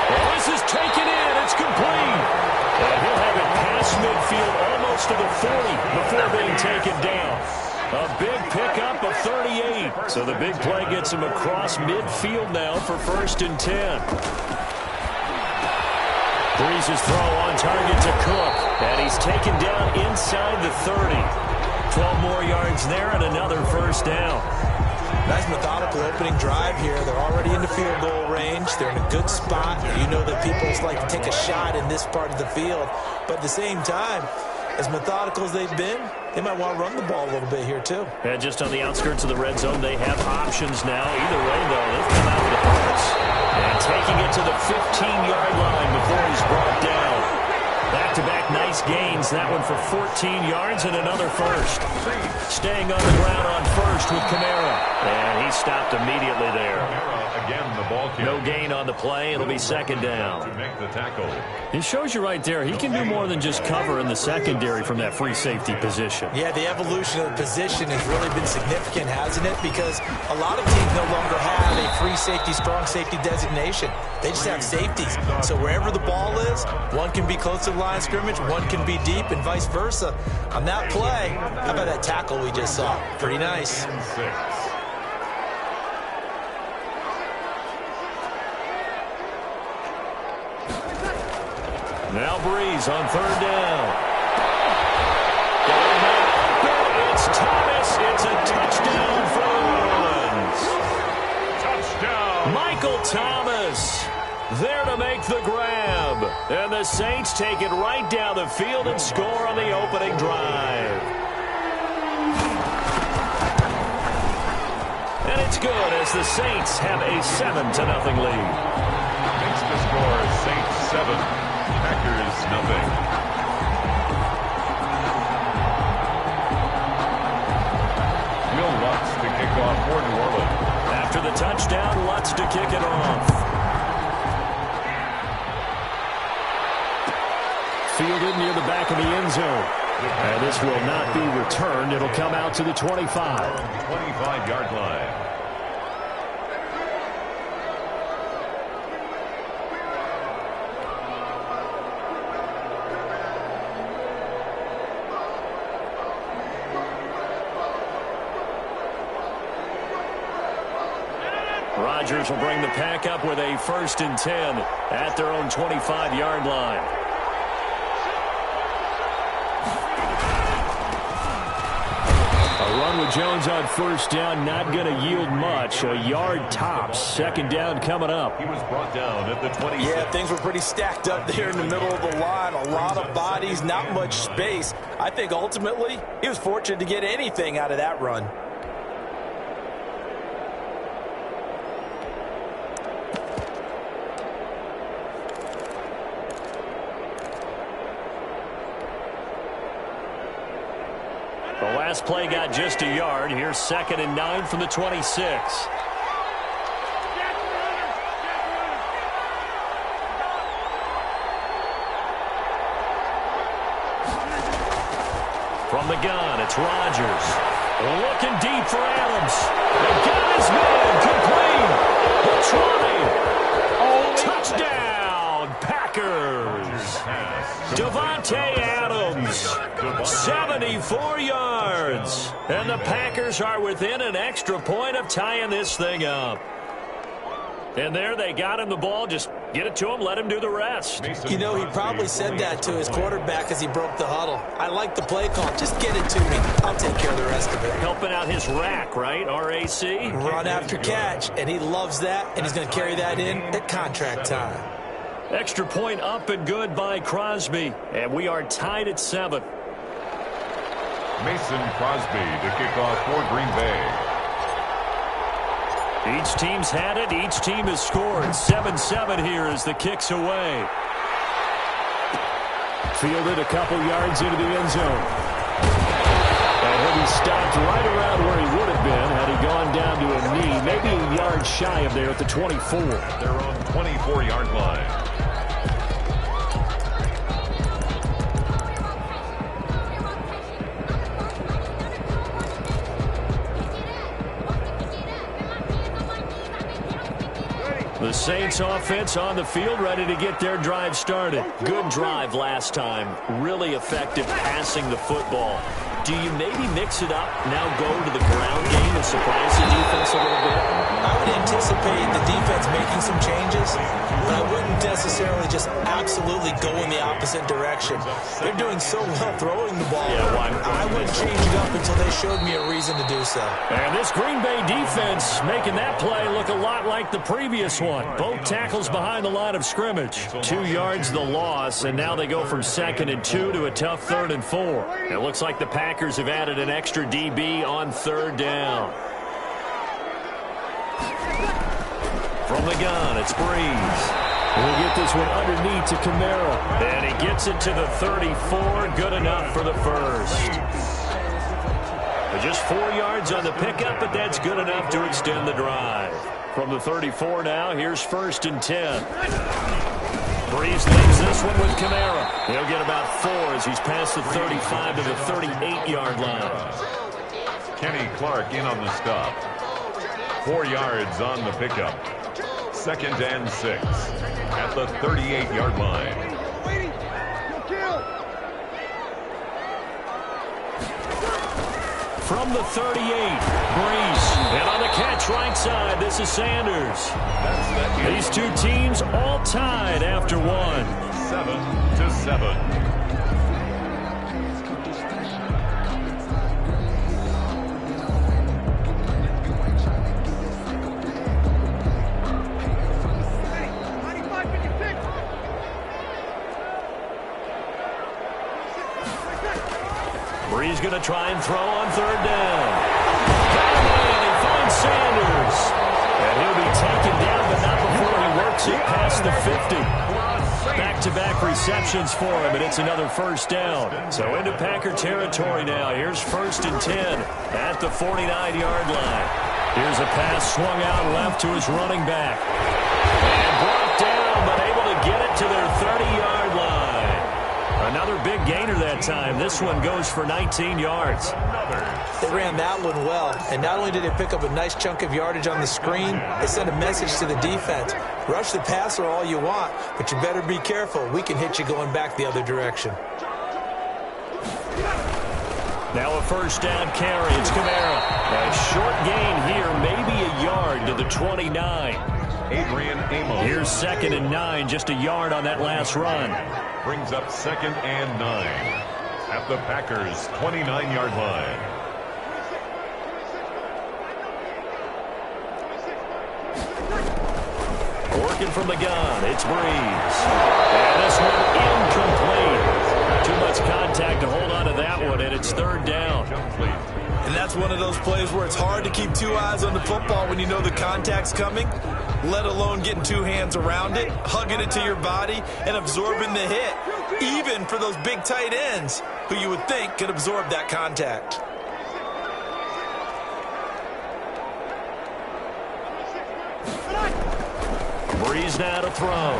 And this is taken in. It's complete. And he'll have it past midfield almost to the 40 before being taken down. A big pickup of 38. So the big play gets him across midfield now for first and 10. Breeze's throw on target to Cook. And he's taken down inside the 30. 12 more yards there and another first down. Nice methodical opening drive here. They're already in the field goal range. They're in a good spot. You know that people like to take a shot in this part of the field. But at the same time, as methodical as they've been, they might want to run the ball a little bit here too. And just on the outskirts of the red zone, they have options now. Either way, though, they've come out with a pass. And taking it to the 15-yard line before he's brought down. Back-to-back nice gains. That one for 14 yards and another first. Staying on the ground on first with Kamara. And he stopped immediately there. Again, the ball no gain on the play. It'll be second down. To make the tackle. It shows you right there, he can do more than just cover in the secondary from that free safety position. Yeah, the evolution of the position has really been significant, hasn't it? Because a lot of teams no longer have a free safety, strong safety designation. They just have safeties. So wherever the ball is, one can be close to the line of scrimmage, one can be deep, and vice versa. On that play, how about that tackle we just saw? Pretty nice. Now Breeze on third down. It's Thomas. It's a touchdown for the Orleans. Touchdown. Michael Thomas there to make the grab. And the Saints take it right down the field and score on the opening drive. And it's good as the Saints have a 7-0 lead. Makes the score Saints 7. Packers nothing. Will Lutz to kick off for New Orleans. After the touchdown, Lutz to kick it off. Fielded near the back of the end zone. And this will not be returned. It'll come out to the 25. 25-yard line. Rodgers will bring the pack up with a 1st and 10 at their own 25-yard line. A run with Jones on 1st down, not going to yield much. A yard tops. 2nd down coming up. He was brought down at the 26. Yeah, things were pretty stacked up there in the middle of the line. A lot of bodies, not much space. I think ultimately he was fortunate to get anything out of that run. The last play got just a yard. Here's 2nd and 9 from the 26. From the gun, it's Rodgers. Looking deep for Adams. They got his man. Complete. Touchdown, Packers. Devontae Adams, 74 yards. And the Packers are within an extra point of tying this thing up. And there they got him the ball. Just get it to him, let him do the rest. You know, he probably said that to his quarterback as he broke the huddle. I like the play call. Just get it to me. I'll take care of the rest of it. Helping out his rack, right? R-A-C? Run after catch. And he loves that, and he's going to carry that in at contract time. Extra point up and good by Crosby. And we are tied at 7. Mason Crosby to kick off for Green Bay. Each team's had it. Each team has scored. 7-7 here as the kick's away. Fielded a couple yards into the end zone. And he'll be stopped right around where he would have been had he gone down to a knee. Maybe a yard shy of there at the 24. They're on 24-yard line. The Saints offense on the field, ready to get their drive started. Good drive last time. Really effective passing the football. Do you maybe mix it up, now go to the ground game and surprise the defense a little bit? I would anticipate the defense making some changes, but I wouldn't necessarily just absolutely go in the opposite direction. They're doing so well throwing the ball. I wouldn't change it up until they showed me a reason to do so. And this Green Bay defense making that play look a lot like the previous one. Both tackles behind the line of scrimmage. 2 yards the loss, and now they go from 2nd and 2 to a tough 3rd and 4. It looks like the Packers have added an extra DB on 3rd down. From the gun, it's Breeze. We'll get this one underneath to Kamara. And he gets it to the 34. Good enough for the first. Just 4 yards on the pickup, but that's good enough to extend the drive. From the 34 now, here's 1st and 10. Breeze leaves this one with Kamara. He'll get about 4 as he's past the 35 to the 38-yard line. Kenny Clark in on the stop. 4 yards on the pickup. 2nd and 6 at the 38-yard line. From the 38, Breeze. And on the catch right side, this is Sanders. These two teams all tied after 1. 7-7. Breeze going to try and throw on 3rd down. And he finds Sanders. And he'll be taken down, but not before he works it past the 50. Back-to-back receptions for him, and it's another 1st down. So into Packer territory now. Here's 1st and 10 at the 49-yard line. Here's a pass swung out left to his running back. And brought down, but able to get it to their 30-yard line. Another big gainer that time. This one goes for 19 yards. They ran that one well, and not only did they pick up a nice chunk of yardage on the screen, they sent a message to the defense. Rush the passer all you want, but you better be careful. We can hit you going back the other direction. Now a 1st down carry. It's Kamara. A short gain here, maybe a yard to the 29. Adrian Amos. Here's 2nd and 9, just a yard on that last run. Brings up 2nd and 9 at the Packers' 29-yard line. Working from the gun, it's Breeze. And this one incomplete. Too much contact to hold on to that one, and it's 3rd down. And that's one of those plays where it's hard to keep two eyes on the football when you know the contact's coming, let alone getting two hands around it, hugging it to your body, and absorbing the hit, even for those big tight ends who you would think could absorb that contact. Breeze now to throw.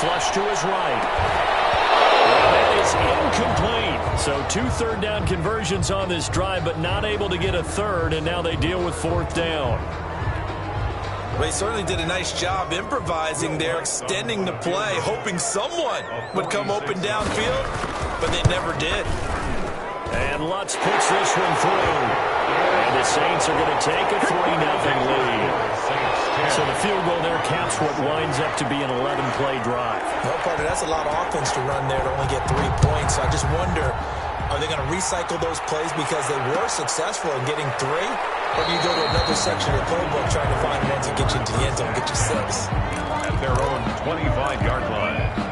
Flush to his right. That is incomplete. So 2 third-down conversions on this drive, but not able to get a third, and now they deal with 4th down. They certainly did a nice job improvising there, extending the play, hoping someone would come open downfield, but they never did. And Lutz puts this one through. And the Saints are going to take a 3-0 lead. So the field goal there caps what winds up to be an 11-play drive. Well, Carter, that's a lot of offense to run there to only get 3 points. So I just wonder, are they going to recycle those plays because they were successful in getting 3? Or do you go to another section of the playbook trying to find ones that get you into the end zone, get you 6? At their own 25-yard line.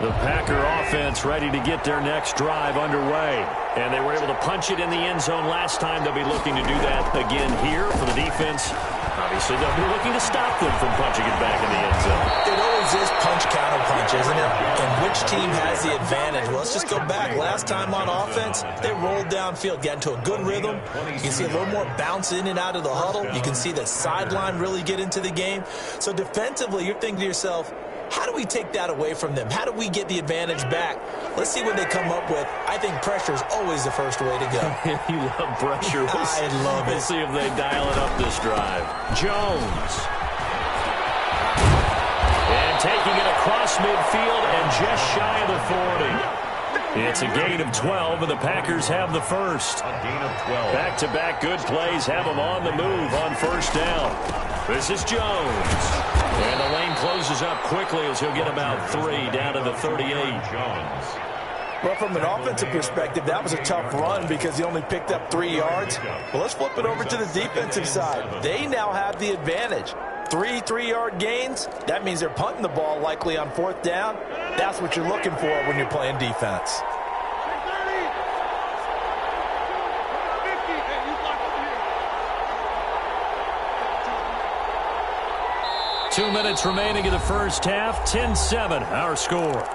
The Packer offense ready to get their next drive underway. And they were able to punch it in the end zone last time. They'll be looking to do that again here for the defense. Obviously, they'll be looking to stop them from punching it back in the end zone. It always is punch-counter-punch, isn't it? And which team has the advantage? Well, let's just go back. Last time on offense, they rolled downfield, got into a good rhythm. You can see a little more bounce in and out of the huddle. You can see the sideline really get into the game. So defensively, you're thinking to yourself, how do we take that away from them? How do we get the advantage back? Let's see what they come up with. I think pressure is always the first way to go. You love pressure. I love it. We'll see if they dial it up this drive. Jones. And taking it across midfield and just shy of the 40. It's a gain of 12, and the Packers have the first. A gain of 12. Back-to-back good plays have them on the move on 1st down. This is Jones. And the lane closes up quickly as he'll get about 3 down to the 38. Jones. Well, from an offensive perspective, that was a tough run because he only picked up 3 yards. Well, let's flip it over to the defensive side. They now have the advantage. 3 3-yard gains. That means they're punting the ball likely on 4th down. That's what you're looking for when you're playing defense. 2 minutes remaining in the first half. 10-7, our score.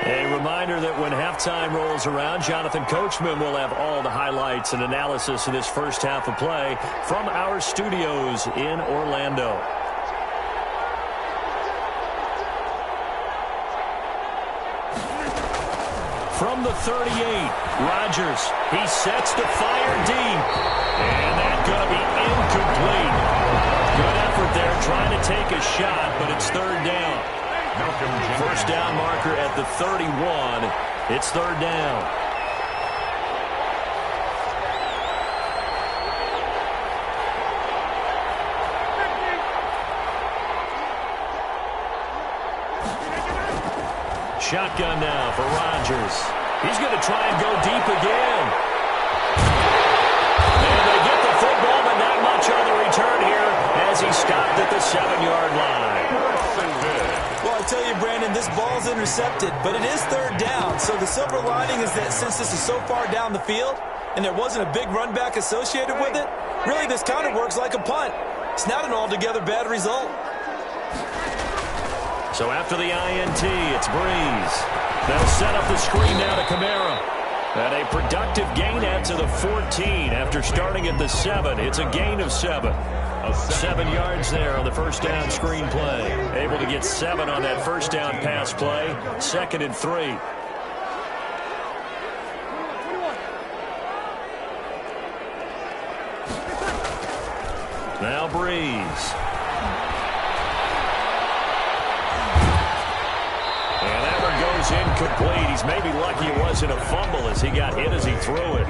A reminder that when halftime rolls around, Jonathan Coachman will have all the highlights and analysis of this first half of play from our studios in Orlando. From the 38, Rodgers, he sets the fire deep. And that's going to be incomplete. Good effort there trying to take a shot, but it's 3rd down. First down marker at the 31. It's 3rd down. Shotgun now for Rodgers. He's going to try and go deep again. And they get the football, but not much on the return here as he stopped at the 7-yard line. Well, I tell you, Brandon, this ball's intercepted, but it is 3rd down. So the silver lining is that since this is so far down the field and there wasn't a big run back associated with it, really this kind of works like a punt. It's not an altogether bad result. So after the INT, it's Breeze. They'll set up the screen now to Kamara. And a productive gain out to the 14 after starting at the 7. It's a gain of 7. 7 yards there on the first down screen play. Able to get 7 on that first down pass play. 2nd and 3. Now Breeze. And that one goes incomplete. He's maybe lucky it wasn't a fumble as he got hit as he threw it.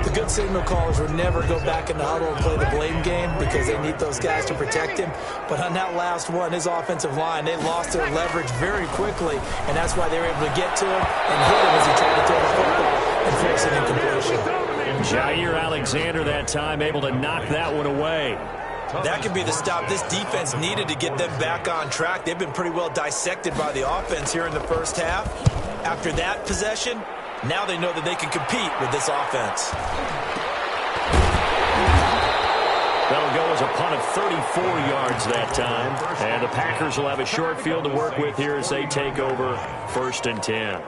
The good signal callers would never go back in the huddle and play the blame game because they need those guys to protect him. But on that last one, his offensive line, they lost their leverage very quickly, and that's why they were able to get to him and hit him as he tried to throw the football and force an incompletion. Jair Alexander that time able to knock that one away. That could be the stop this defense needed to get them back on track. They've been pretty well dissected by the offense here in the first half. After that possession, now they know that they can compete with this offense. That'll go as a punt of 34 yards that time. And the Packers will have a short field to work with here as they take over 1st and 10.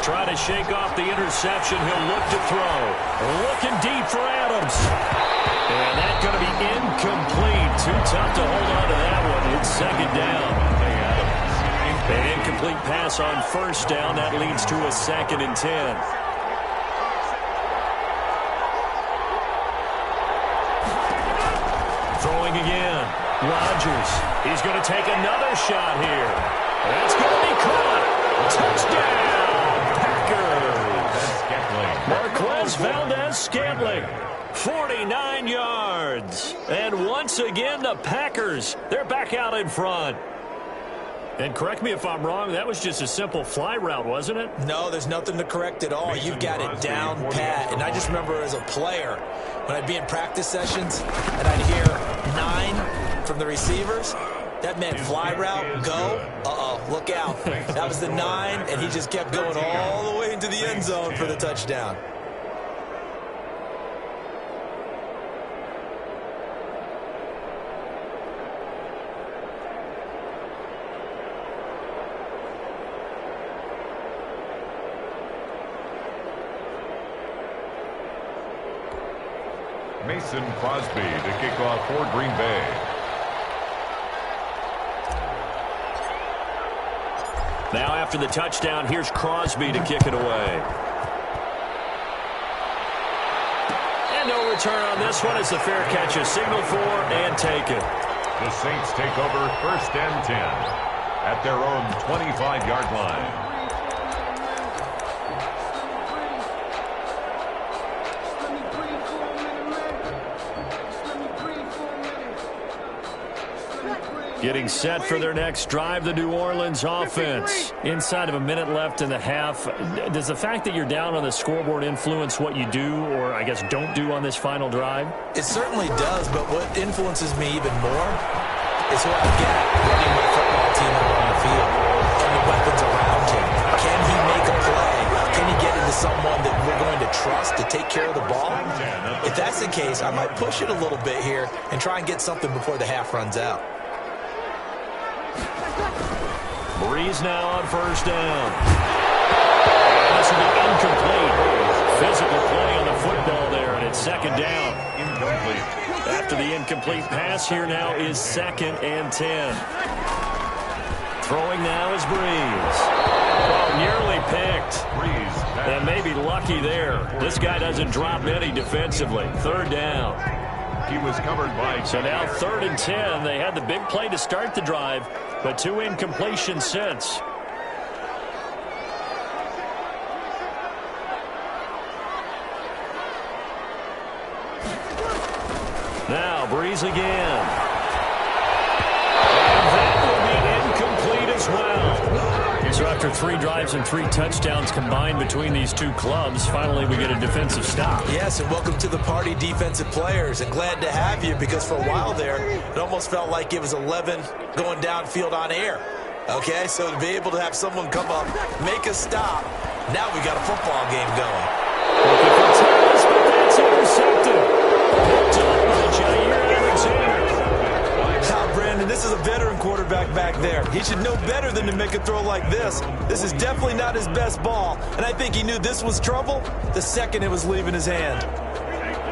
Trying to shake off the interception. He'll look to throw. Looking deep for Adams. And that's going to be incomplete. Too tough to hold on to that one. It's 2nd down. An incomplete pass on 1st down. That leads to a 2nd and 10. Throwing again. Rodgers. He's going to take another shot here. That's going to be caught. Touchdown. Marquez Valdez-Scantling, 49 yards. And once again, the Packers, they're back out in front. And correct me if I'm wrong, that was just a simple fly route, wasn't it? No, there's nothing to correct at all. You've got it down pat. And I just remember as a player, when I'd be in practice sessions and I'd hear 9 from the receivers, that meant fly route, go, look out. That was the 9, and he just kept going all the way into the end zone for the touchdown. Mason Crosby to kick off for Green Bay. Now after the touchdown, here's Crosby to kick it away. And no return on this one as the fair catch is signaled for and taken. The Saints take over 1st and 10 at their own 25-yard line. Getting set for their next drive, the New Orleans offense. Inside of a minute left in the half, does the fact that you're down on the scoreboard influence what you do or, I guess, don't do on this final drive? It certainly does, but what influences me even more is who I've got running my football team out on the field and the weapons around him. Can he make a play? Can he get into someone that we're going to trust to take care of the ball? If that's the case, I might push it a little bit here and try and get something before the half runs out. Breeze now on 1st down. This will be incomplete. Physical play on the football there, and it's 2nd down. Incomplete. After the incomplete pass, here now is 2nd and 10. Throwing now is Breeze. Oh, nearly picked. Breeze. And maybe lucky there. This guy doesn't drop any defensively. 3rd down. He was covered by... So now 3rd and 10. They had the big play to start the drive, but 2 incompletions since. Now Breeze again. And that will be incomplete as well. So after 3 drives and 3 touchdowns combined between these two clubs, finally we get a defensive stop. Yes, and welcome to the party, defensive players. And glad to have you because for a while there, it almost felt like it was 11 going downfield on air. Okay, so to be able to have someone come up, make a stop, now we got a football game going. Looking for Thomas, but that's intercepted. Jair Alexander. Now, Brandon, this is a veteran quarterback back there. He should know better than to make a throw like this. This is definitely not his best ball, and I think he knew this was trouble the second it was leaving his hand.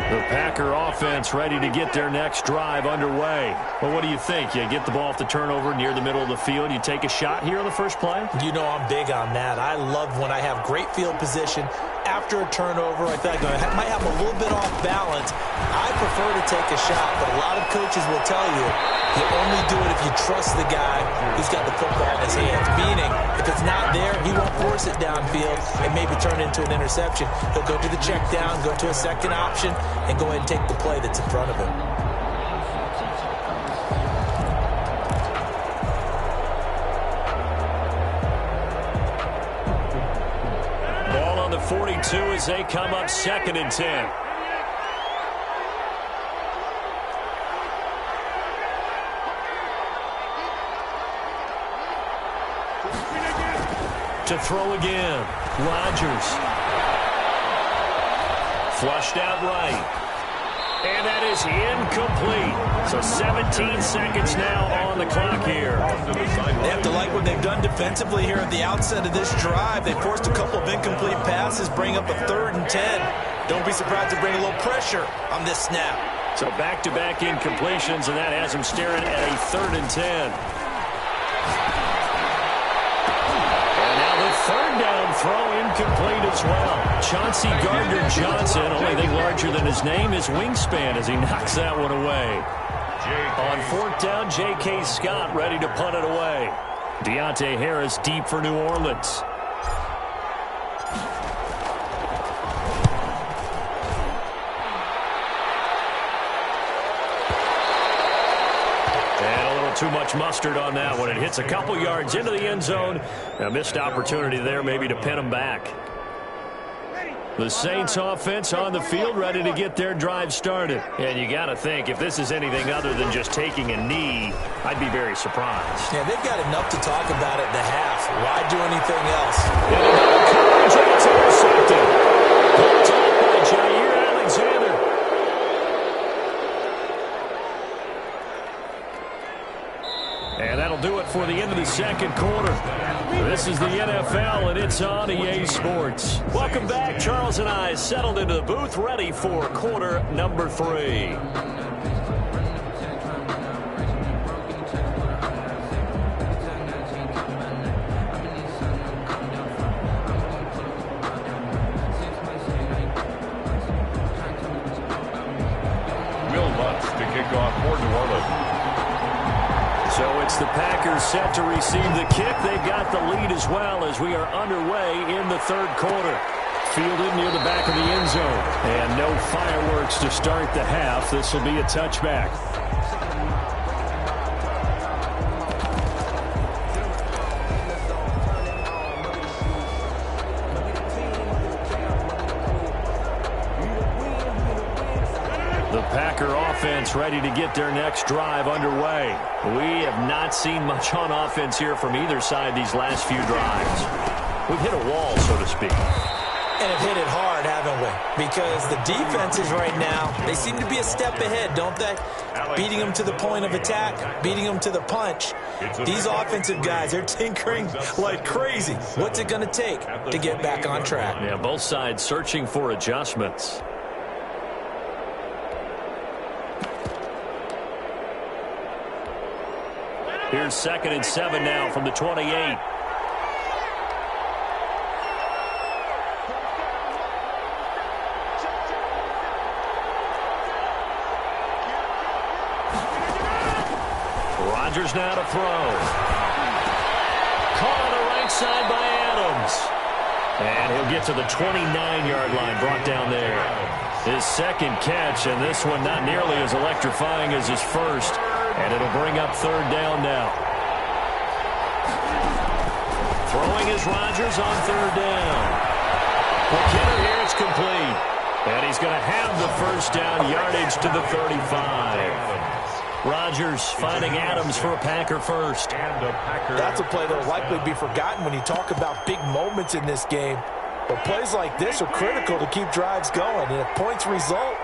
The Packer offense ready to get their next drive underway. Well, what do you think? You get the ball off the turnover near the middle of the field. You take a shot here on the first play? You know I'm big on that. I love when I have great field position after a turnover. I feel like I might have a little bit off balance. I prefer to take a shot, but a lot of coaches will tell you only do it if you trust the guy who's got the football in his hands. Meaning, if it's not there, he won't force it downfield and maybe turn it into an interception. He'll go to the check down, go to a second option, and go ahead and take the play that's in front of him. Ball on the 42 as they come up 2nd and 10. To throw again. Rodgers. Flushed out right. And that is incomplete. So 17 seconds now on the clock here. They have to like what they've done defensively here at the outset of this drive. They forced a couple of incomplete passes, bring up a 3rd and 10. Don't be surprised to bring a little pressure on this snap. So back-to-back incompletions, and that has them staring at a 3rd and 10. Third down throw incomplete as well. Chauncey Gardner-Johnson, only thing larger than his name is wingspan as he knocks that one away. On 4th down, J.K. Scott ready to punt it away. Deontay Harris deep for New Orleans. Too much mustard on that one. It hits a couple yards into the end zone. A missed opportunity there maybe to pin them back. The Saints offense on the field ready to get their drive started. And you got to think, if this is anything other than just taking a knee, I'd be very surprised. Yeah, they've got enough to talk about at the half. Why do anything else? And it's intercepted. Picked up by Jair Alexander. And that'll do it for the end of the second quarter. This is the NFL, and it's on EA Sports. Welcome back. Charles and I settled into the booth, ready for quarter number 3. Will Lutz to kick off for New Orleans. So it's the Packers set to receive the kick. They've got the lead as well as we are underway in the third quarter. Fielded near the back of the end zone. And no fireworks to start the half. This will be a touchback. The Packer offense ready to get their next drive underway. We have not seen much on offense here from either side these last few drives. We've hit a wall, so to speak. And have hit it hard, haven't we? Because the defenses right now, they seem to be a step ahead, don't they? Beating them to the point of attack, beating them to the punch. These offensive guys, they're tinkering like crazy. What's it going to take to get back on track? Yeah, both sides searching for adjustments. Here's 2nd and 7 now from the 28. Rodgers now to throw. Caught on the right side by Adams. And he'll get to the 29-yard line, brought down there. His second catch, and this one not nearly as electrifying as his first. And it'll bring up 3rd down now. Throwing is Rodgers on 3rd down. McKinnon here, it's complete. And he's going to have the first down, yardage to the 35. Rodgers finding Adams for a Packer first. That's a play that will likely be forgotten when you talk about big moments in this game. But plays like this are critical to keep drives going. And if points result,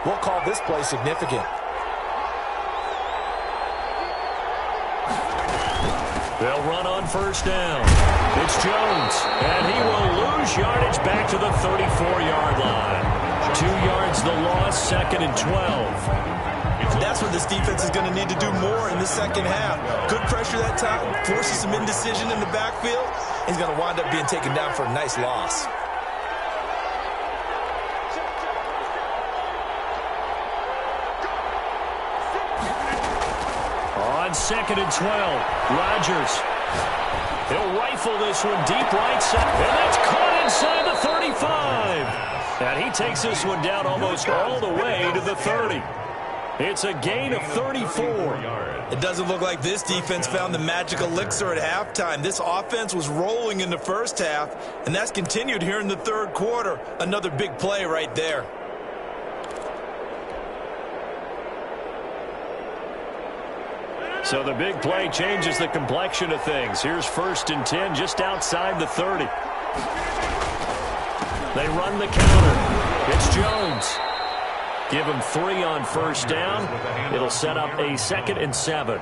we'll call this play significant. They'll run on first down. It's Jones, and he will lose yardage back to the 34-yard line. 2 yards the loss, 2nd and 12. That's what this defense is going to need to do more in the second half. Good pressure that time, forces some indecision in the backfield. He's going to wind up being taken down for a nice loss. On 2nd and 12, Rodgers. He'll rifle this one deep right side, and that's caught inside the 35. And he takes this one down almost all the way to the 30. It's a gain of 34. It doesn't look like this defense found the magic elixir at halftime. This offense was rolling in the first half, and that's continued here in the third quarter. Another big play right there. So the big play changes the complexion of things. Here's 1st and 10 just outside the 30. They run the counter. It's Jones. Give him 3 on first down. It'll set up a 2nd and 7.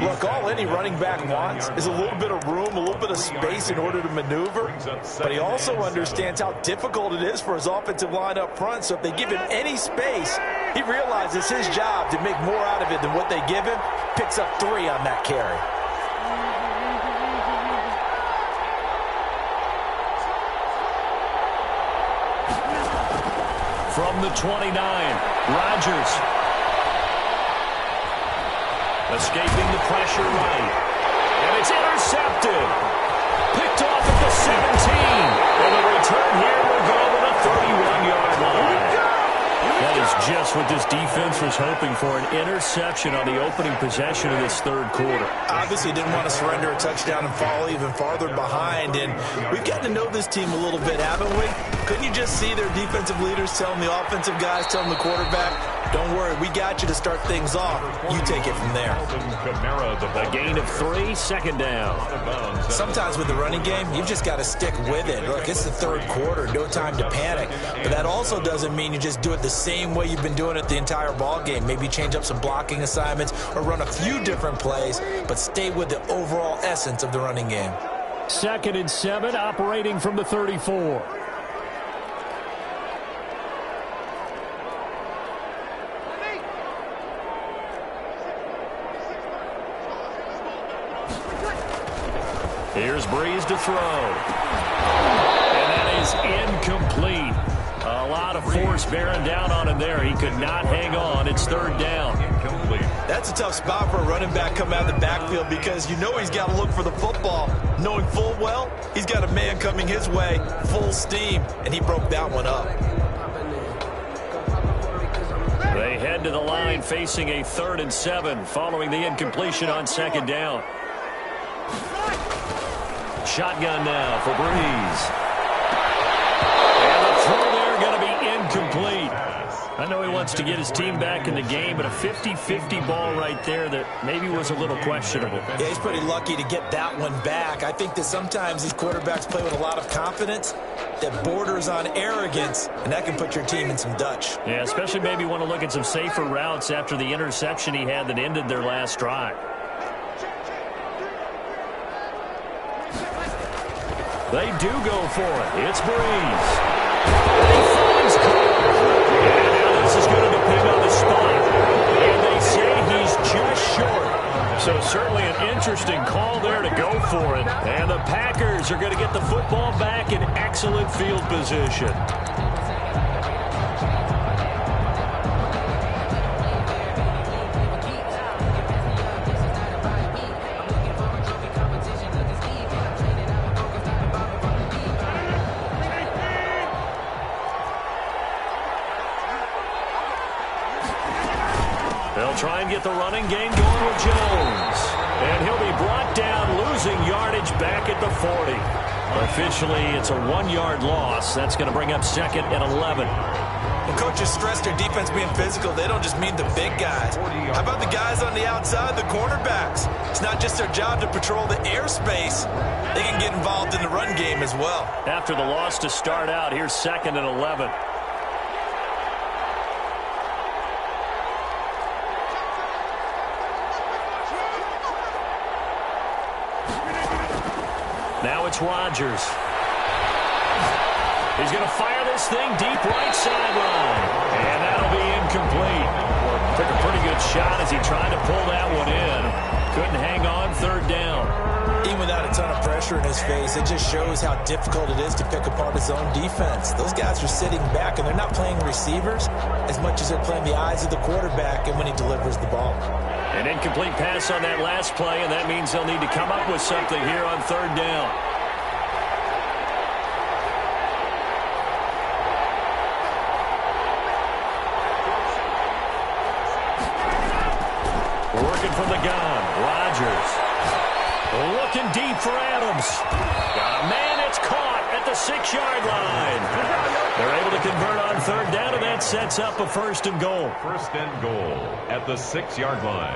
Look, all any running back wants is a little bit of room, a little bit of space in order to maneuver. But he also understands how difficult it is for his offensive line up front. So if they give him any space, he realizes his job to make more out of it than what they give him. Picks up 3 on that carry. From the 29, Rodgers. Escaping the pressure right. And it's intercepted. Picked off at the 17. And the return here will go to the 31-yard line. That is just what this defense was hoping for, an interception on the opening possession of this third quarter. Obviously didn't want to surrender a touchdown and fall even farther behind. And we've gotten to know this team a little bit, haven't we? Couldn't you just see their defensive leaders telling the offensive guys, telling the quarterback, don't worry, we got you to start things off. You take it from there. A gain of 3, 2nd down. Sometimes with the running game, you've just got to stick with it. Look, it's the third quarter, no time to panic. But that also doesn't mean you just do it the same way you've been doing it the entire ball game. Maybe change up some blocking assignments or run a few different plays, but stay with the overall essence of the running game. 2nd and 7, operating from the 34. Here's Breeze to throw. And that is incomplete. A lot of force bearing down on him there. He could not hang on. It's 3rd down. That's a tough spot for a running back coming out of the backfield because you know he's got to look for the football. Knowing full well, he's got a man coming his way, full steam, and he broke that one up. They head to the line facing a 3rd and 7 following the incompletion on 2nd down. Shotgun now for Breeze. And the throw there going to be incomplete. I know he wants to get his team back in the game, but a 50-50 ball right there that maybe was a little questionable. Yeah, he's pretty lucky to get that one back. I think that sometimes these quarterbacks play with a lot of confidence that borders on arrogance, and that can put your team in some Dutch. Yeah, especially maybe want to look at some safer routes after the interception he had that ended their last drive. They do go for it. It's Breeze. He finds Cole. And now this is going to depend on the spot. And they say he's just short. So certainly an interesting call there to go for it. And the Packers are going to get the football back in excellent field position. They'll try and get the running game going with Jones. And he'll be brought down, losing yardage back at the 40. Officially, it's a 1-yard loss. That's going to bring up 2nd and 11. When coaches stress their defense being physical, they don't just mean the big guys. How about the guys on the outside, the cornerbacks? It's not just their job to patrol the airspace. They can get involved in the run game as well. After the loss to start out, here's 2nd and 11. Rodgers. He's going to fire this thing deep right sideline. And that'll be incomplete. Took a pretty good shot as he tried to pull that one in. Couldn't hang on third down. Even without a ton of pressure in his face, it just shows how difficult it is to pick apart his own defense. Those guys are sitting back, and they're not playing receivers as much as they're playing the eyes of the quarterback and when he delivers the ball. An incomplete pass on that last play, and that means they'll need to come up with something here on third down. Working from the gun, Rodgers. Looking deep for Adams. Got a man, it's caught at the 6-yard line. They're able to convert on third down, and that sets up a first and goal. First and goal at the 6-yard line.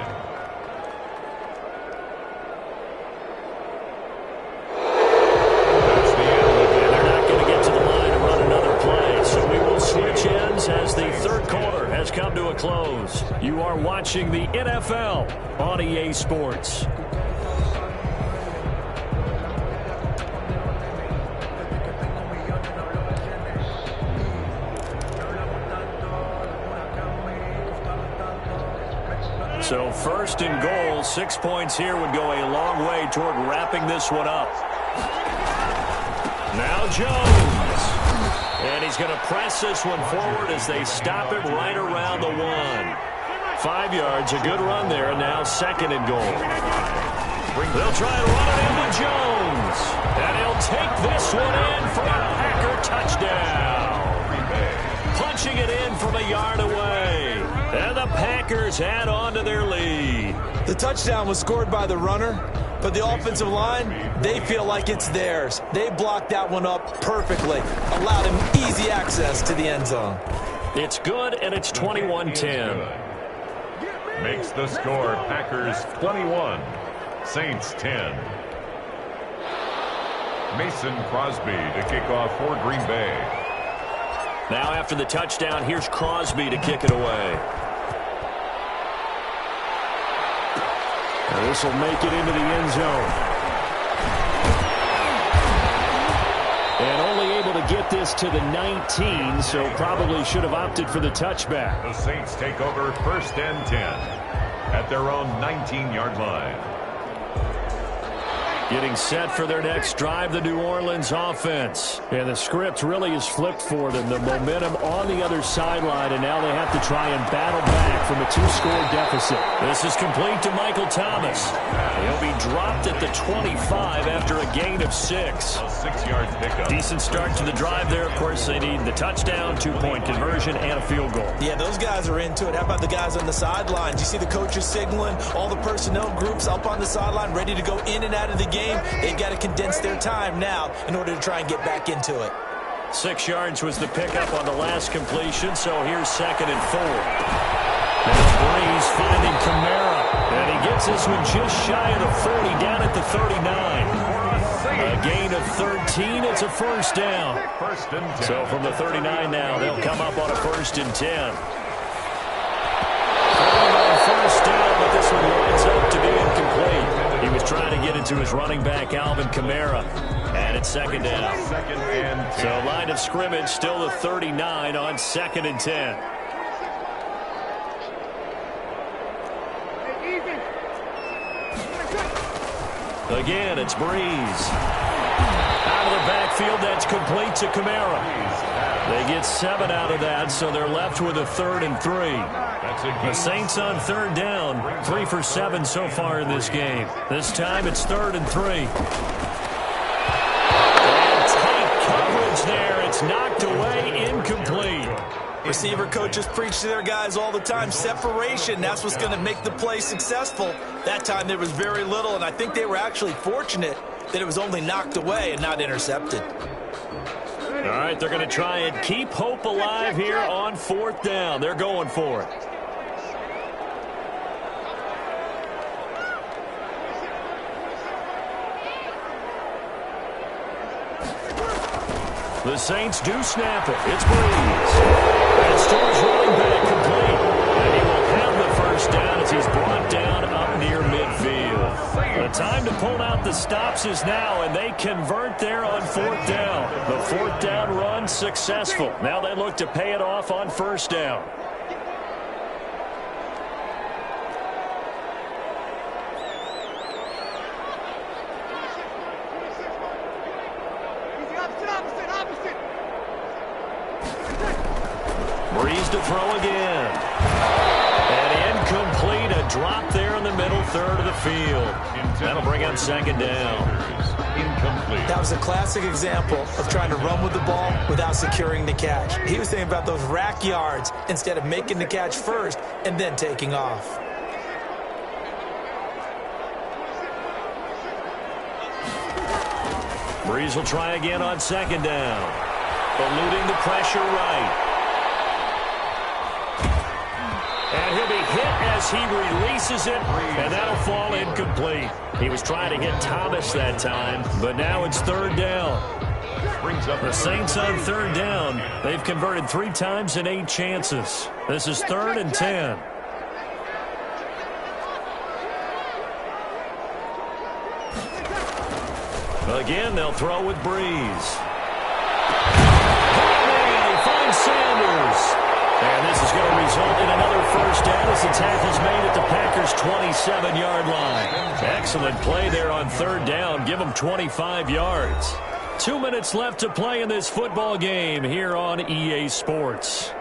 That's the end of it. And they're not going to get to the line and run another play. So we will switch ends as the third quarter has come to a close. You are watching the NFL on EA Sports. So first and goal, 6 points here would go a long way toward wrapping this one up. Now Jones. And he's going to press this one forward as they stop it right around the 1. 5 yards, a good run there, and now second and goal. They'll try and run it into Jones. And he'll take this one in for a Packer touchdown. Punching it in from a yard away. And the Packers add on to their lead. The touchdown was scored by the runner, but the offensive line, they feel like it's theirs. They blocked that one up perfectly, allowed him easy access to the end zone. It's good, and it's 21-10. Makes the score Packers 21, Saints 10. Mason Crosby to kick off for Green Bay. Now after the touchdown, here's Crosby to kick it away. And this will make it into the end zone. And only able to get this to the 19, so probably should have opted for the touchback. The Saints take over first and 10 at their own 19-yard line. Getting set for their next drive, the New Orleans offense. And the script really is flipped for them. The momentum on the other sideline, and now they have to try and battle back from a 2-score deficit. This is complete to Michael Thomas. He'll be dropped at the 25 after a gain of 6. A 6-yard pickup. Decent start to the drive there. Of course, they need the touchdown, 2-point conversion, and a field goal. Yeah, those guys are into it. How about the guys on the sidelines? You see the coaches signaling, all the personnel groups up on the sideline ready to go in and out of the game. They've got to condense their time now in order to try and get back into it. 6 yards was the pickup on the last completion, so here's second and 4. That's Breeze finding Kamara, and he gets this one just shy of the 40, down at the 39. A gain of 13, it's a first down. First and 10. So from the 39 now, they'll come up on a first and 10. First down, but this one winds up to be incomplete. He was trying to get it to his running back, Alvin Kamara. And it's second down. Second and 10. So line of scrimmage still the 39 on second and 10. Again, it's Breeze. Out of the backfield, that's complete to Kamara. They get 7 out of that, so they're left with a 3rd and 3. The Saints on third down, 3 for 7 so far in this game. This time it's 3rd and 3. And tight coverage there. It's knocked away, incomplete. Receiver coaches preach to their guys all the time. Separation, that's what's going to make the play successful. That time there was very little, and I think they were actually fortunate that it was only knocked away and not intercepted. All right, they're going to try and keep hope alive here on 4th down. They're going for it. The Saints do snap it. It's Breeze. And Store's running back complete. And he will have the first down as he's brought down up near midfield. The time to pull out the stops is now, and they convert there on 4th down. The 4th down run successful. Now they look to pay it off on 1st down. Breeze to throw again. And incomplete, a drop there in the middle third of the field. That'll bring up 2nd down. Incomplete. That was a classic example of trying to run with the ball without securing the catch. He was thinking about those rack yards instead of making the catch first and then taking off. Breeze will try again on 2nd down. Eluding the pressure right. And he'll be hit as he releases it, and that'll fall incomplete. He was trying to hit Thomas that time, but now it's 3rd down. The Saints on 3rd down. They've converted 3 times in 8 chances. This is 3rd and 10. Again, they'll throw with Breeze. And he finds Sanders. And this is going to result in another 1st down as the tackle's made at the Packers' 27-yard line. Excellent play there on 3rd down. Give them 25 yards. 2 minutes left to play in this football game here on EA Sports.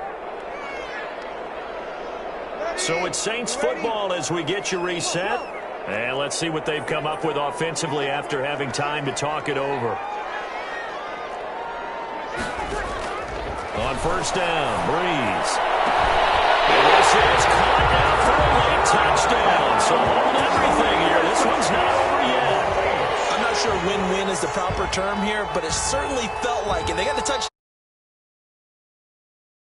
So it's Saints football as we get you reset. And let's see what they've come up with offensively after having time to talk it over. On 1st down, Breeze. And this is caught out for a late touchdown. So hold everything here. This one's not over yet. I'm not sure win-win is the proper term here, but it certainly felt like it. They got the touchdown.